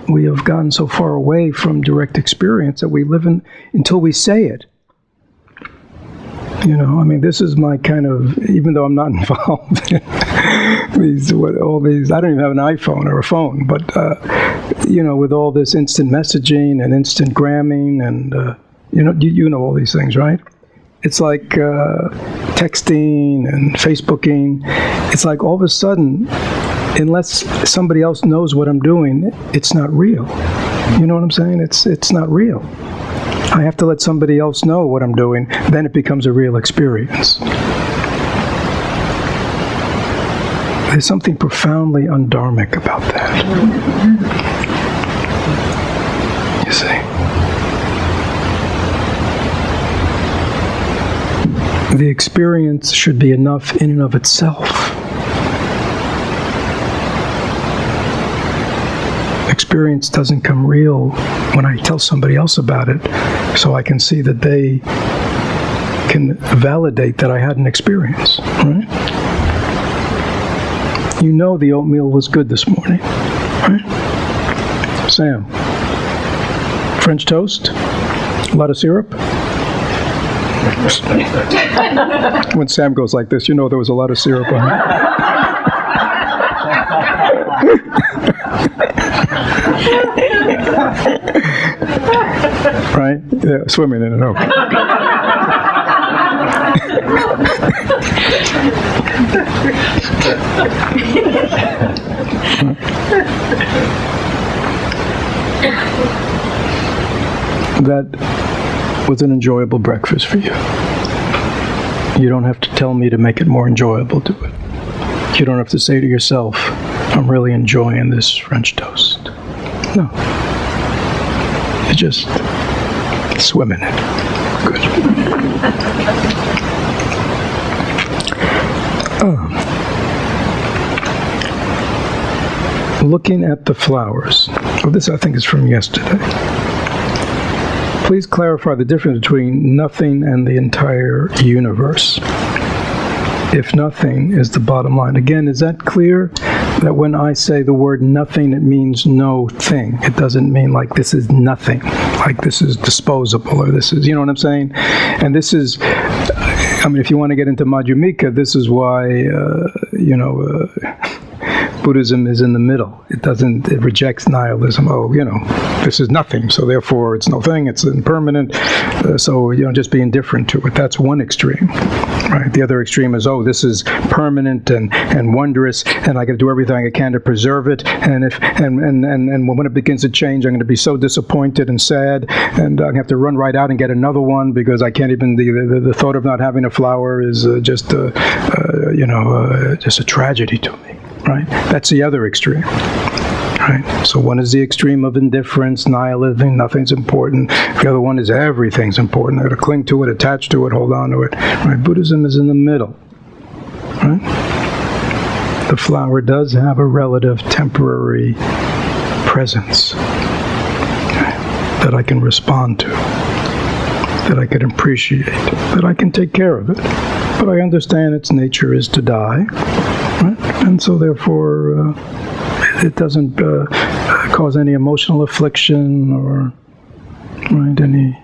we have gotten so far away from direct experience that we live in until we say it. You know, I mean, this is my kind of, even though I'm not involved in all these, I don't even have an iPhone or a phone, but, you know, with all this instant messaging and instant gramming and, you know all these things, right? It's like texting and Facebooking. It's like all of a sudden, unless somebody else knows what I'm doing, it's not real. You know what I'm saying? It's not real. I have to let somebody else know what I'm doing, then it becomes a real experience. There's something profoundly undharmic about that. You see? The experience should be enough in and of itself. Experience doesn't come real when I tell somebody else about it, so I can see that they can validate that I had an experience, right? You know the oatmeal was good this morning, right? Sam, French toast? A lot of syrup? When Sam goes like this, you know there was a lot of syrup on it. Right? Yeah, swimming in it. Okay. was an enjoyable breakfast for you. You don't have to tell me to make it more enjoyable, do it. You don't have to say to yourself, I'm really enjoying this French toast. No. You just swim in it. Good. Looking at the flowers. Well, this I think is from yesterday. Please clarify the difference between nothing and the entire universe. If nothing is the bottom line. Again, is that clear? That when I say the word nothing, it means no thing. It doesn't mean like this is nothing, like this is disposable, or this is, you know what I'm saying? And this is, I mean, if you want to get into Madhyamika, this is why, Buddhism is in the middle. It rejects nihilism. Oh, this is nothing, so therefore it's no thing, it's impermanent, so, just be indifferent to it. That's one extreme, right? The other extreme is, oh, this is permanent and wondrous, and I got to do everything I can to preserve it, and when it begins to change, I'm going to be so disappointed and sad, and I'm going to have to run right out and get another one, because I can't even, the thought of not having a flower is just a tragedy to me. Right? That's the other extreme. Right? So one is the extreme of indifference, nihilism, nothing's important. The other one is everything's important. I got to cling to it, attach to it, hold on to it. Right? Buddhism is in the middle. Right? The flower does have a relative temporary presence that I can respond to, that I can appreciate, that I can take care of it. But I understand its nature is to die. Right? And so therefore it doesn't cause any emotional affliction or any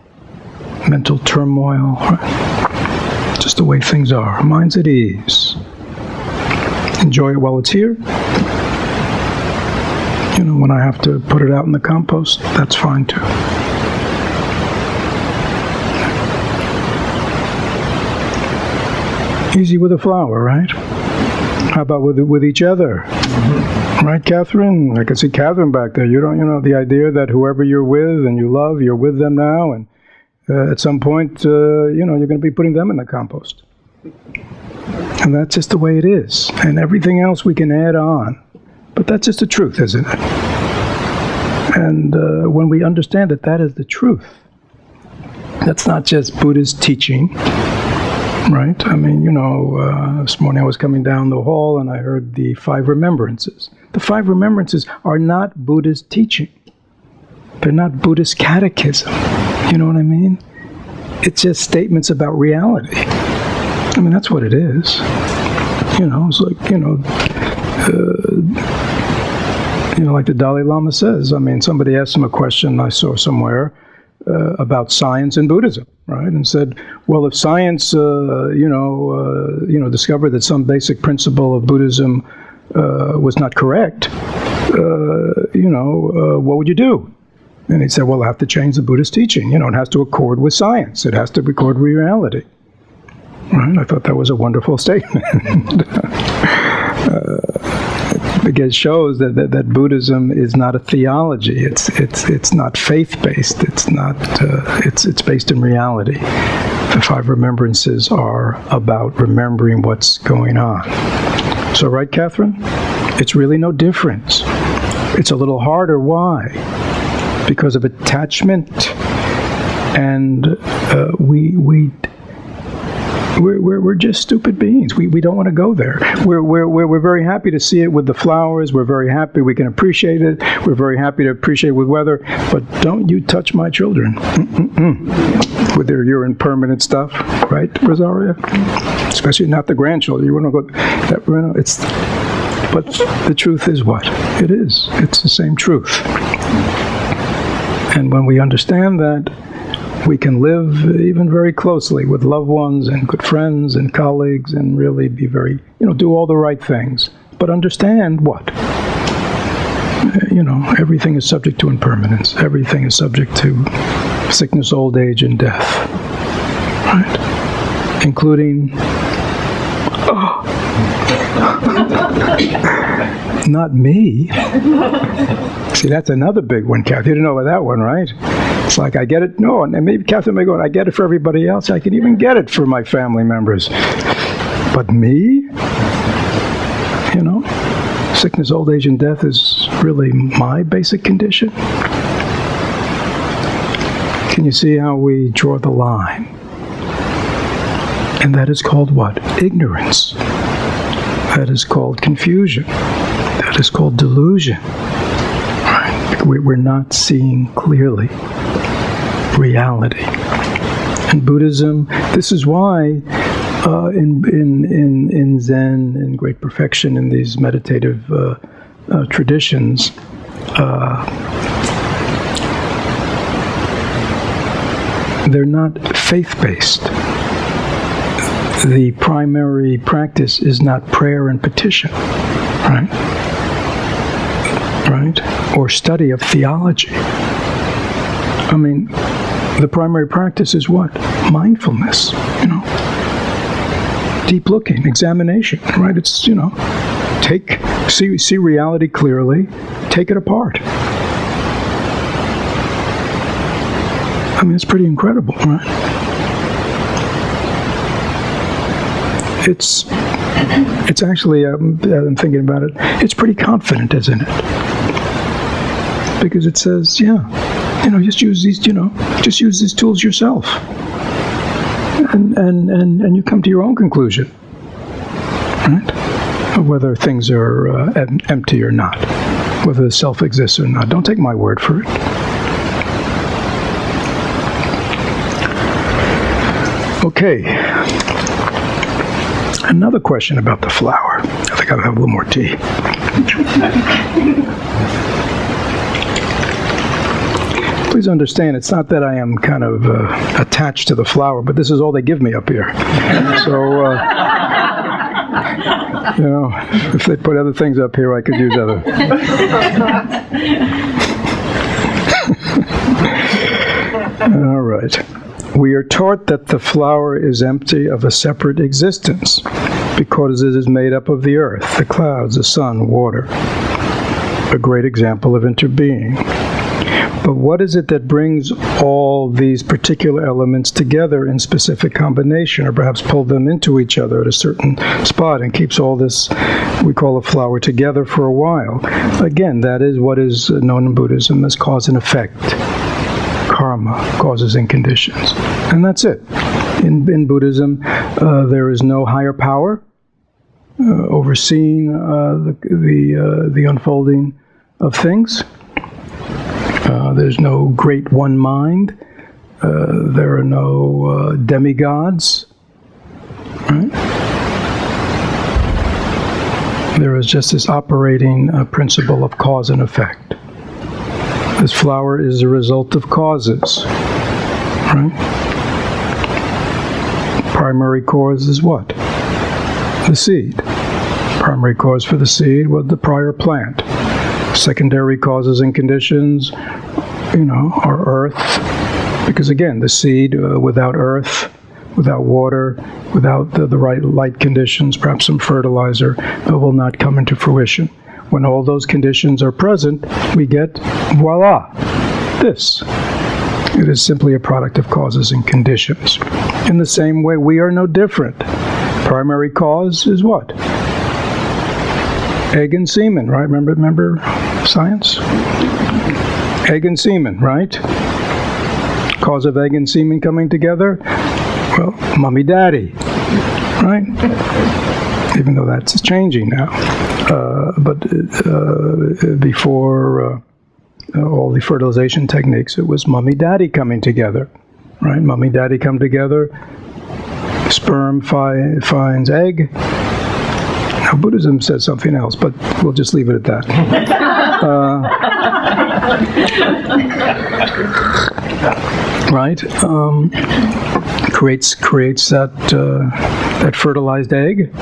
mental turmoil. Right? Just the way things are. Mind's at ease. Enjoy it while it's here. When I have to put it out in the compost, that's fine too. Easy with a flower, right? How about with each other? Right, Catherine? I can see Catherine back there. You don't, the idea that whoever you're with and you love, you're with them now, and at some point, you're going to be putting them in the compost. And that's just the way it is. And everything else we can add on. But that's just the truth, isn't it? And when we understand that that is the truth, that's not just Buddha's teaching. Right? I mean, this morning I was coming down the hall and I heard the 5 remembrances. The 5 remembrances are not Buddha's teaching. They're not Buddhist catechism. You know what I mean? It's just statements about reality. I mean, that's what it is. It's like, like the Dalai Lama says. I mean, somebody asked him a question I saw somewhere, about science and Buddhism, right? And said, well, if science, discovered that some basic principle of Buddhism was not correct, what would you do? And he said, well, I have to change the Buddhist teaching. It has to accord with science. It has to accord with reality. Right? I thought that was a wonderful statement. It shows that Buddhism is not a theology. It's not faith-based. It's based in reality. The 5 remembrances are about remembering what's going on. So, right, Catherine? It's really no difference. It's a little harder. Why? Because of attachment, and we're just stupid beings. We don't want to go there. We're very happy to see it with the flowers. We're very happy we can appreciate it. We're very happy to appreciate it with weather. But don't you touch my children. With their urine permanent stuff, right, Rosaria? Especially not the grandchildren. You want to go. But the truth is what? It is. It's the same truth. And when we understand that, we can live even very closely with loved ones and good friends and colleagues and really be very, do all the right things. But understand what? Everything is subject to impermanence. Everything is subject to sickness, old age, and death. Right? Including... Not me. See, that's another big one, Kathy. You didn't know about that one, right? It's like, I get it. No, and maybe Kathy may go, I get it for everybody else. I can even get it for my family members. But me? You know, sickness, old age, and death is really my basic condition. Can you see how we draw the line? And that is called what? Ignorance. That is called confusion. That is called delusion. Right? We're not seeing clearly reality. In Buddhism, this is why in Zen, in great perfection, in these meditative traditions, they're not faith-based. The primary practice is not prayer and petition, right? Right? Or study of theology. I mean, the primary practice is what? Mindfulness, you know. Deep looking, examination, right? It's, you know, see reality clearly, take it apart. I mean, it's pretty incredible, right? It's actually, I'm thinking about it, it's pretty confident, isn't it? Because it says, yeah, you know, just use these tools yourself. And you come to your own conclusion, right? Of whether things are empty or not, whether the self exists or not. Don't take my word for it. Okay. Another question about the flower. I think I'll have a little more tea. Please understand, it's not that I am kind of attached to the flower, but this is all they give me up here. So, you know, if they put other things up here, I could use other. All right. We are taught that the flower is empty of a separate existence because it is made up of the earth, the clouds, the sun, water. A great example of interbeing. But what is it that brings all these particular elements together in specific combination, or perhaps pull them into each other at a certain spot and keeps all this, we call a flower, together for a while? Again, that is what is known in Buddhism as cause and effect. Karma, causes and conditions. And that's it. In Buddhism, there is no higher power overseeing the unfolding of things. There's no great one mind. There are no demigods. Right? There is just this operating principle of cause and effect. This flower is a result of causes. Right? Primary cause is what? The seed. Primary cause for the seed was the prior plant. Secondary causes and conditions, you know, are earth. Because again, the seed without earth, without water, without the right light conditions, perhaps some fertilizer, will not come into fruition. When all those conditions are present, we get, voila, this. It is simply a product of causes and conditions. In the same way, we are no different. Primary cause is what? Egg and semen, right? Remember science? Egg and semen, right? Cause of egg and semen coming together? Well, mommy, daddy, right? Even though that's changing now. But before all the fertilization techniques, it was mommy, daddy coming together, right? Mommy, daddy come together, sperm finds egg. Now, Buddhism says something else, but we'll just leave it at that. Right? Creates that fertilized egg,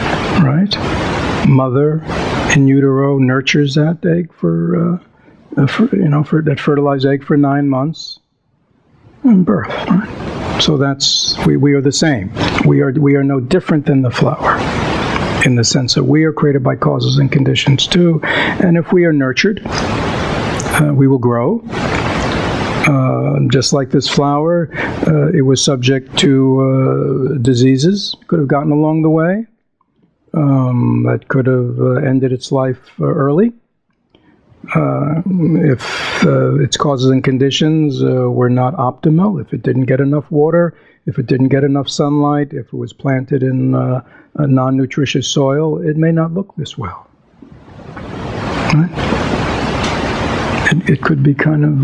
right? Mother in utero nurtures that egg for that fertilized egg for 9 months, and birth. Right? So that's we are the same. We are no different than the flower. in the sense that we are created by causes and conditions too. And if we are nurtured, we will grow. Just like this flower, it was subject to diseases, could have gotten along the way, that could have ended its life early. If its causes and conditions were not optimal, if it didn't get enough water, if it didn't get enough sunlight, if it was planted in a non-nutritious soil, it may not look this well. Right? It could be kind of,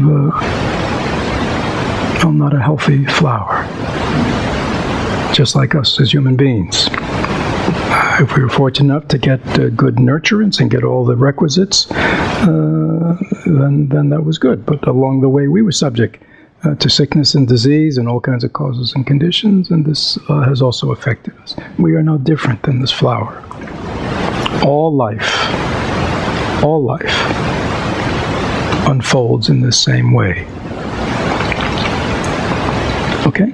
not a healthy flower, just like us as human beings. If we were fortunate enough to get good nurturance and get all the requisites, then that was good. But along the way, we were subject to sickness and disease and all kinds of causes and conditions, and this has also affected us. We are no different than this flower. All life unfolds in the same way. Okay?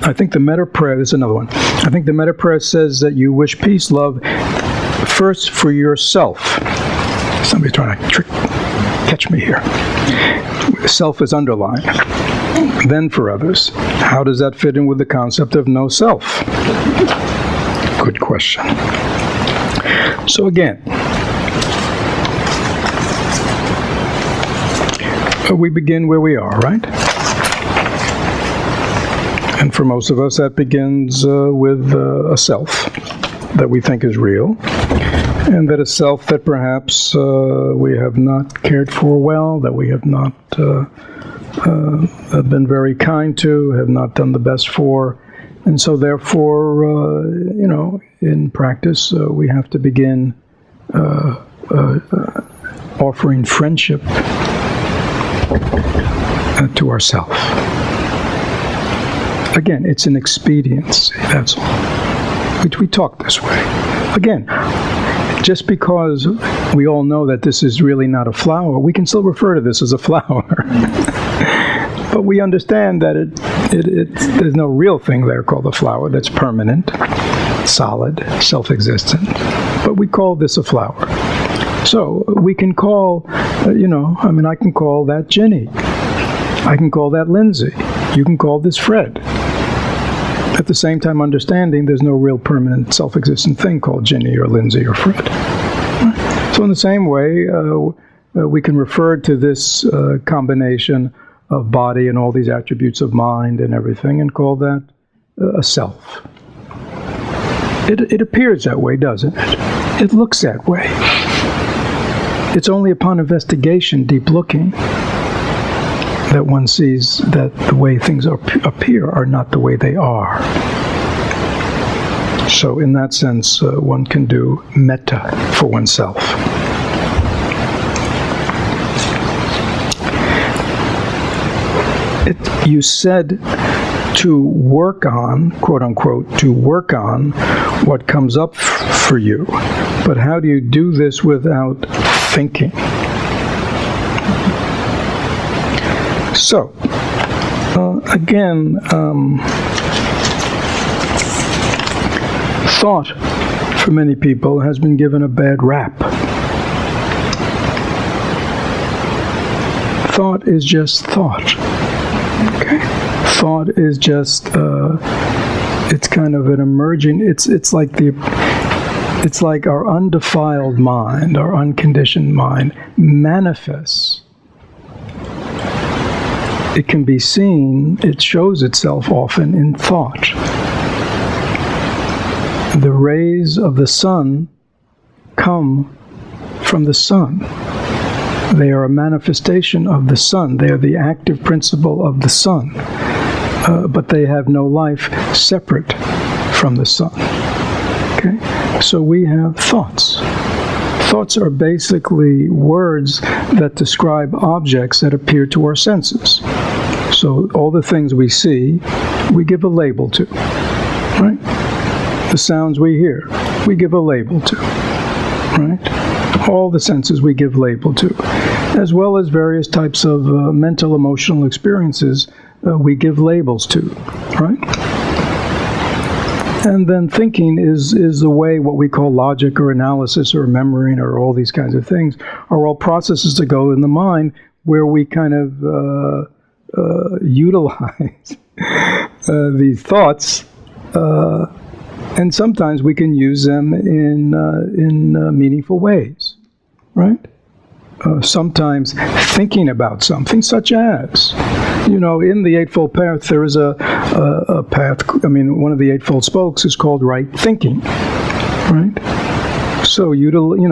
I think the metta prayer, this is another one. I think the metta prayer says that you wish peace, love, first for yourself. Somebody's trying to catch me here. Self is underlined. Then for others. How does that fit in with the concept of no self? Good question. So again, we begin where we are, right? And for most of us, that begins with a self that we think is real, and that a self that perhaps we have not cared for well, that we have not been very kind to, have not done the best for. And so therefore, in practice, we have to begin offering friendship to ourselves. Again, it's an expediency, that's all. We talk this way. Again, just because we all know that this is really not a flower, we can still refer to this as a flower. But we understand that there's no real thing there called a flower that's permanent, solid, self-existent. But we call this a flower. So we can call, I can call that Ginny. I can call that Lindsay. You can call this Fred. At the same time, understanding there's no real permanent self-existent thing called Ginny or Lindsay or Fred. So in the same way, we can refer to this combination of body and all these attributes of mind and everything and call that a self. It appears that way, doesn't it? It looks that way. It's only upon investigation, deep looking, that one sees that the way things appear are not the way they are. So in that sense, one can do metta for oneself. You said to work on, quote unquote, to work on what comes up for you. But how do you do this without thinking? So, again, thought for many people has been given a bad rap. Thought is just thought. Okay? Thought is just, it's kind of an emerging, it's like our undefiled mind, our unconditioned mind manifests. It can be seen, it shows itself often in thought. The rays of the sun come from the sun. They are a manifestation of the sun. They are the active principle of the sun. But they have no life separate from the sun. Okay? So we have thoughts. Thoughts are basically words that describe objects that appear to our senses. So all the things we see, we give a label to, right? The sounds we hear, we give a label to, right? All the senses we give label to, as well as various types of mental, emotional experiences we give labels to, right? And then thinking is the way what we call logic or analysis or memory or all these kinds of things are all processes that go in the mind where we kind of utilize these thoughts, and sometimes we can use them in meaningful ways, right? Sometimes thinking about something, such as, in the Eightfold Path, there is a path, one of the Eightfold Spokes is called right thinking, right? So,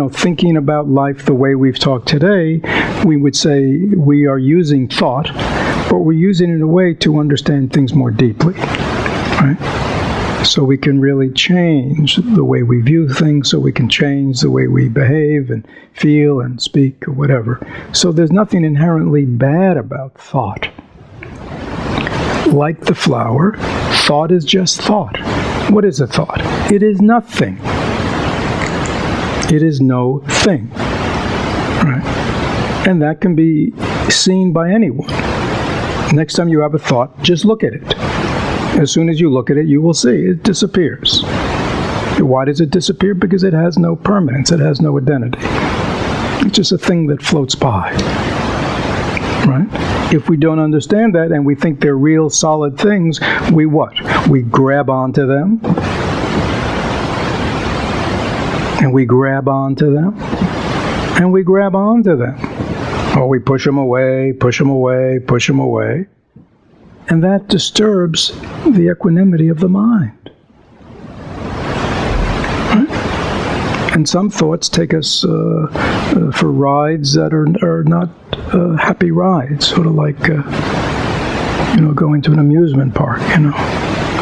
thinking about life the way we've talked today, we would say we are using thought, but we're using it in a way to understand things more deeply, right? So we can really change the way we view things, so we can change the way we behave and feel and speak or whatever. So there's nothing inherently bad about thought. Like the flower, thought is just thought. What is a thought? It is nothing. It is no thing. Right? And that can be seen by anyone. Next time you have a thought, just look at it. As soon as you look at it, you will see it disappears. Why does it disappear? Because it has no permanence. It has no identity. It's just a thing that floats by. Right? If we don't understand that and we think they're real solid things, we what? We grab onto them. And we grab onto them. And we grab onto them. Or we push them away, push them away, push them away. And that disturbs the equanimity of the mind. Right? And some thoughts take us for rides that are not happy rides, sort of like going to an amusement park.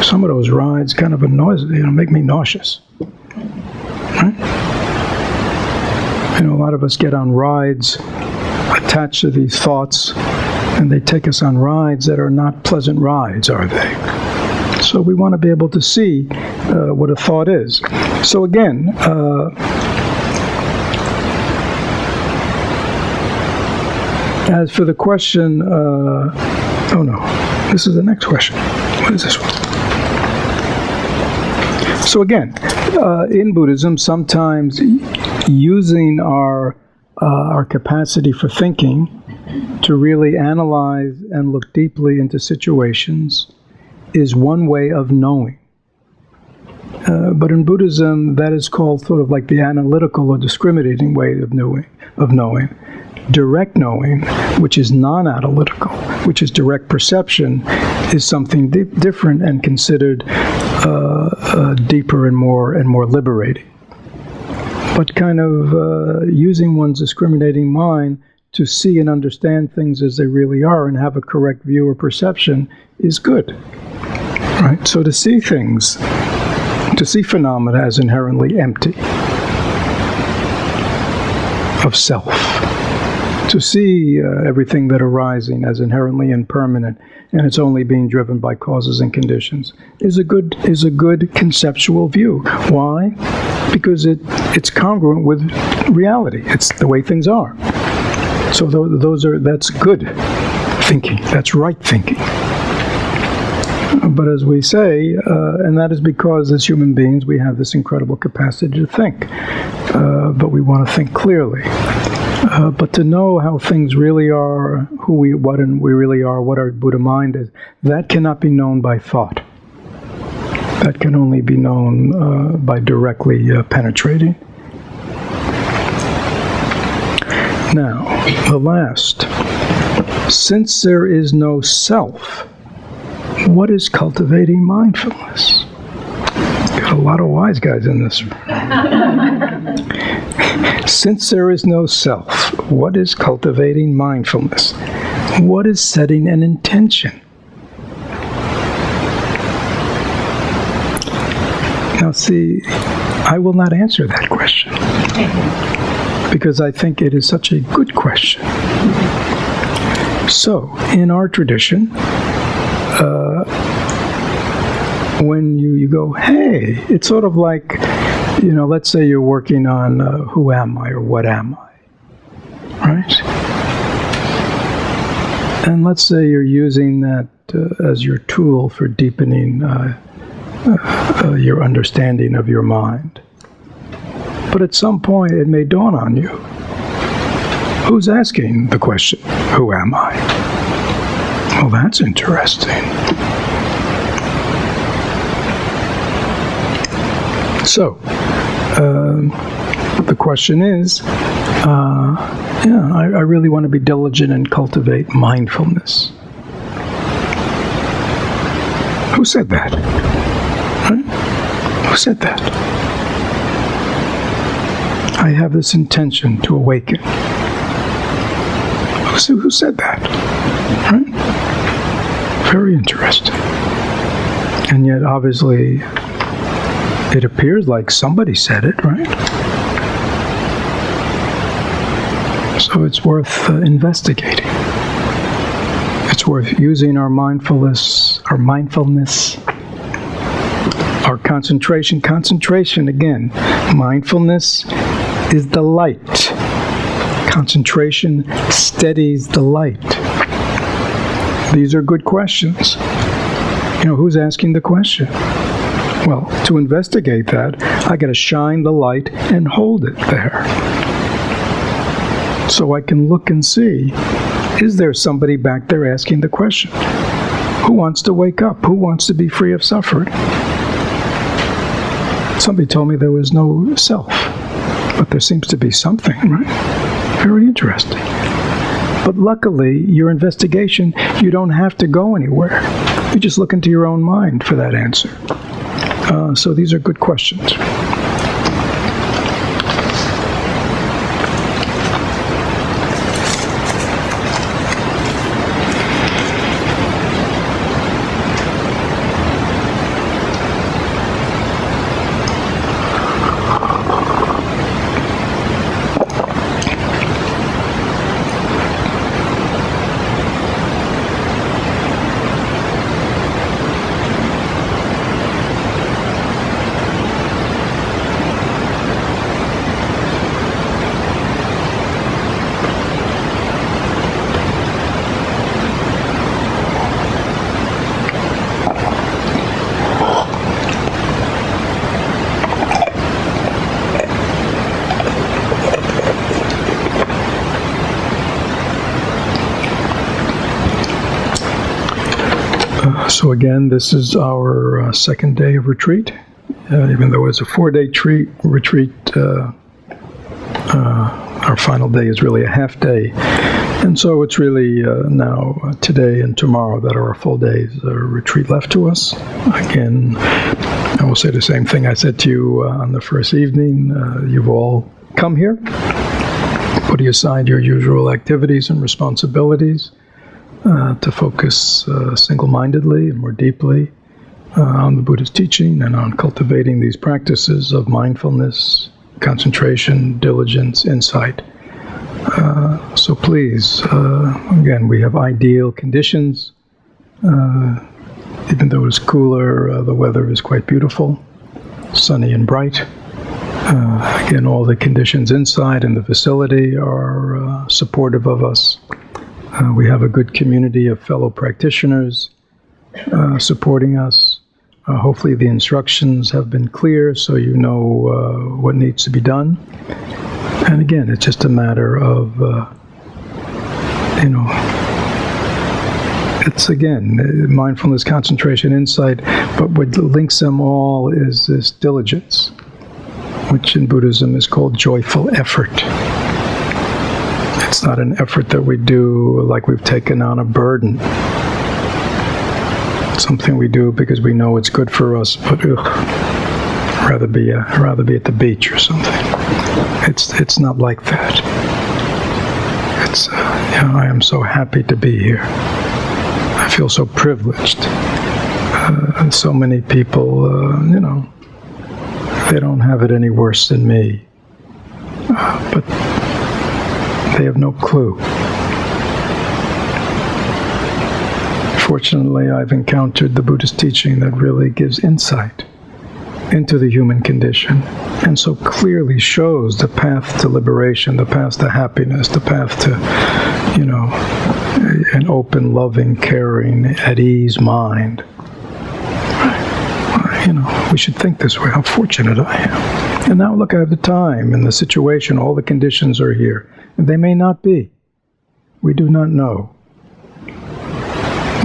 Some of those rides kind of make me nauseous. Right? A lot of us get on rides attached to these thoughts. And they take us on rides that are not pleasant rides, are they? So we want to be able to see what a thought is. So again, as for the question, this is the next question. What is this one? So again, in Buddhism, sometimes using our capacity for thinking to really analyze and look deeply into situations is one way of knowing. But in Buddhism, that is called sort of like the analytical or discriminating way of knowing. Direct knowing, which is non-analytical, which is direct perception, is something different and considered deeper and more liberating. But kind of using one's discriminating mind to see and understand things as they really are and have a correct view or perception is good. Right? So to see things, to see phenomena as inherently empty of self, to see everything that arising as inherently impermanent and it's only being driven by causes and conditions is a good conceptual view. Why? Because it's congruent with reality. It's the way things are. So that's good thinking. That's right thinking. But as we say, and that is because as human beings we have this incredible capacity to think, but we want to think clearly. But to know how things really are, what we really are, what our Buddha mind is, that cannot be known by thought. That can only be known by directly penetrating. Now, the last. Since there is no self, what is cultivating mindfulness? Got a lot of wise guys in this. Since there is no self, what is cultivating mindfulness? What is setting an intention? Now see, I will not answer that question because I think it is such a good question. So, in our tradition, when you go, hey, it's sort of like, let's say you're working on who am I or what am I, right? And let's say you're using that as your tool for deepening your understanding of your mind. But at some point it may dawn on you, who's asking the question, who am I? Well, that's interesting. So, the question is, I really want to be diligent and cultivate mindfulness. Who said that? Huh? Who said that? I have this intention to awaken. Who said that? Right? Very interesting. And yet, obviously, it appears like somebody said it, right? So it's worth investigating. It's worth using our mindfulness, our concentration. Concentration, again, mindfulness is the light. Concentration steadies the light. These are good questions. Who's asking the question? Well, to investigate that, I got to shine the light and hold it there. So I can look and see, is there somebody back there asking the question? Who wants to wake up? Who wants to be free of suffering? Somebody told me there was no self, but there seems to be something, right? Very interesting. But luckily, your investigation, you don't have to go anywhere. You just look into your own mind for that answer. So these are good questions. So again, this is our second day of retreat. Even though it's a 4-day retreat, our final day is really a half day. And so it's really now today and tomorrow that are our full days of retreat left to us. Again, I will say the same thing I said to you on the first evening. You've all come here, putting aside your usual activities and responsibilities, to focus single-mindedly and more deeply on the Buddha's teaching and on cultivating these practices of mindfulness, concentration, diligence, insight. So please, again, we have ideal conditions. Even though it's cooler, the weather is quite beautiful, sunny and bright. Again, all the conditions inside in the facility are supportive of us. We have a good community of fellow practitioners supporting us. Hopefully the instructions have been clear so you know what needs to be done. And again, it's just a matter of, it's again, mindfulness, concentration, insight, but what links them all is this diligence, which in Buddhism is called joyful effort. It's not an effort that we do like we've taken on a burden. It's something we do because we know it's good for us, but rather be at the beach or something. It's not like that. It's I am so happy to be here. I feel so privileged. And so many people, they don't have it any worse than me, but they have no clue. Fortunately, I've encountered the Buddhist teaching that really gives insight into the human condition, and so clearly shows the path to liberation, the path to happiness, the path to, an open, loving, caring, at ease mind. We should think this way. How fortunate I am. And now look, I have the time and the situation, all the conditions are here. And they may not be. We do not know.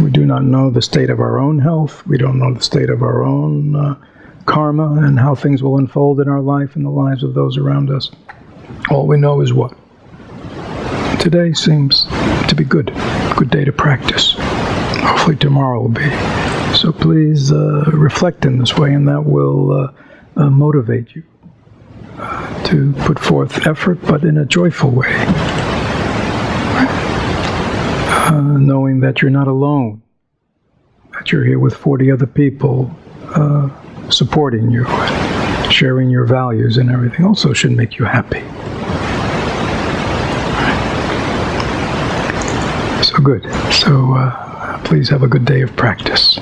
We do not know the state of our own health. We don't know the state of our own karma and how things will unfold in our life and the lives of those around us. All we know is what? Today seems to be good. Good day to practice. Hopefully tomorrow will be. So please reflect in this way, and that will motivate you to put forth effort, but in a joyful way. Knowing that you're not alone, that you're here with 40 other people supporting you, and sharing your values and everything also should make you happy. So good. So please have a good day of practice.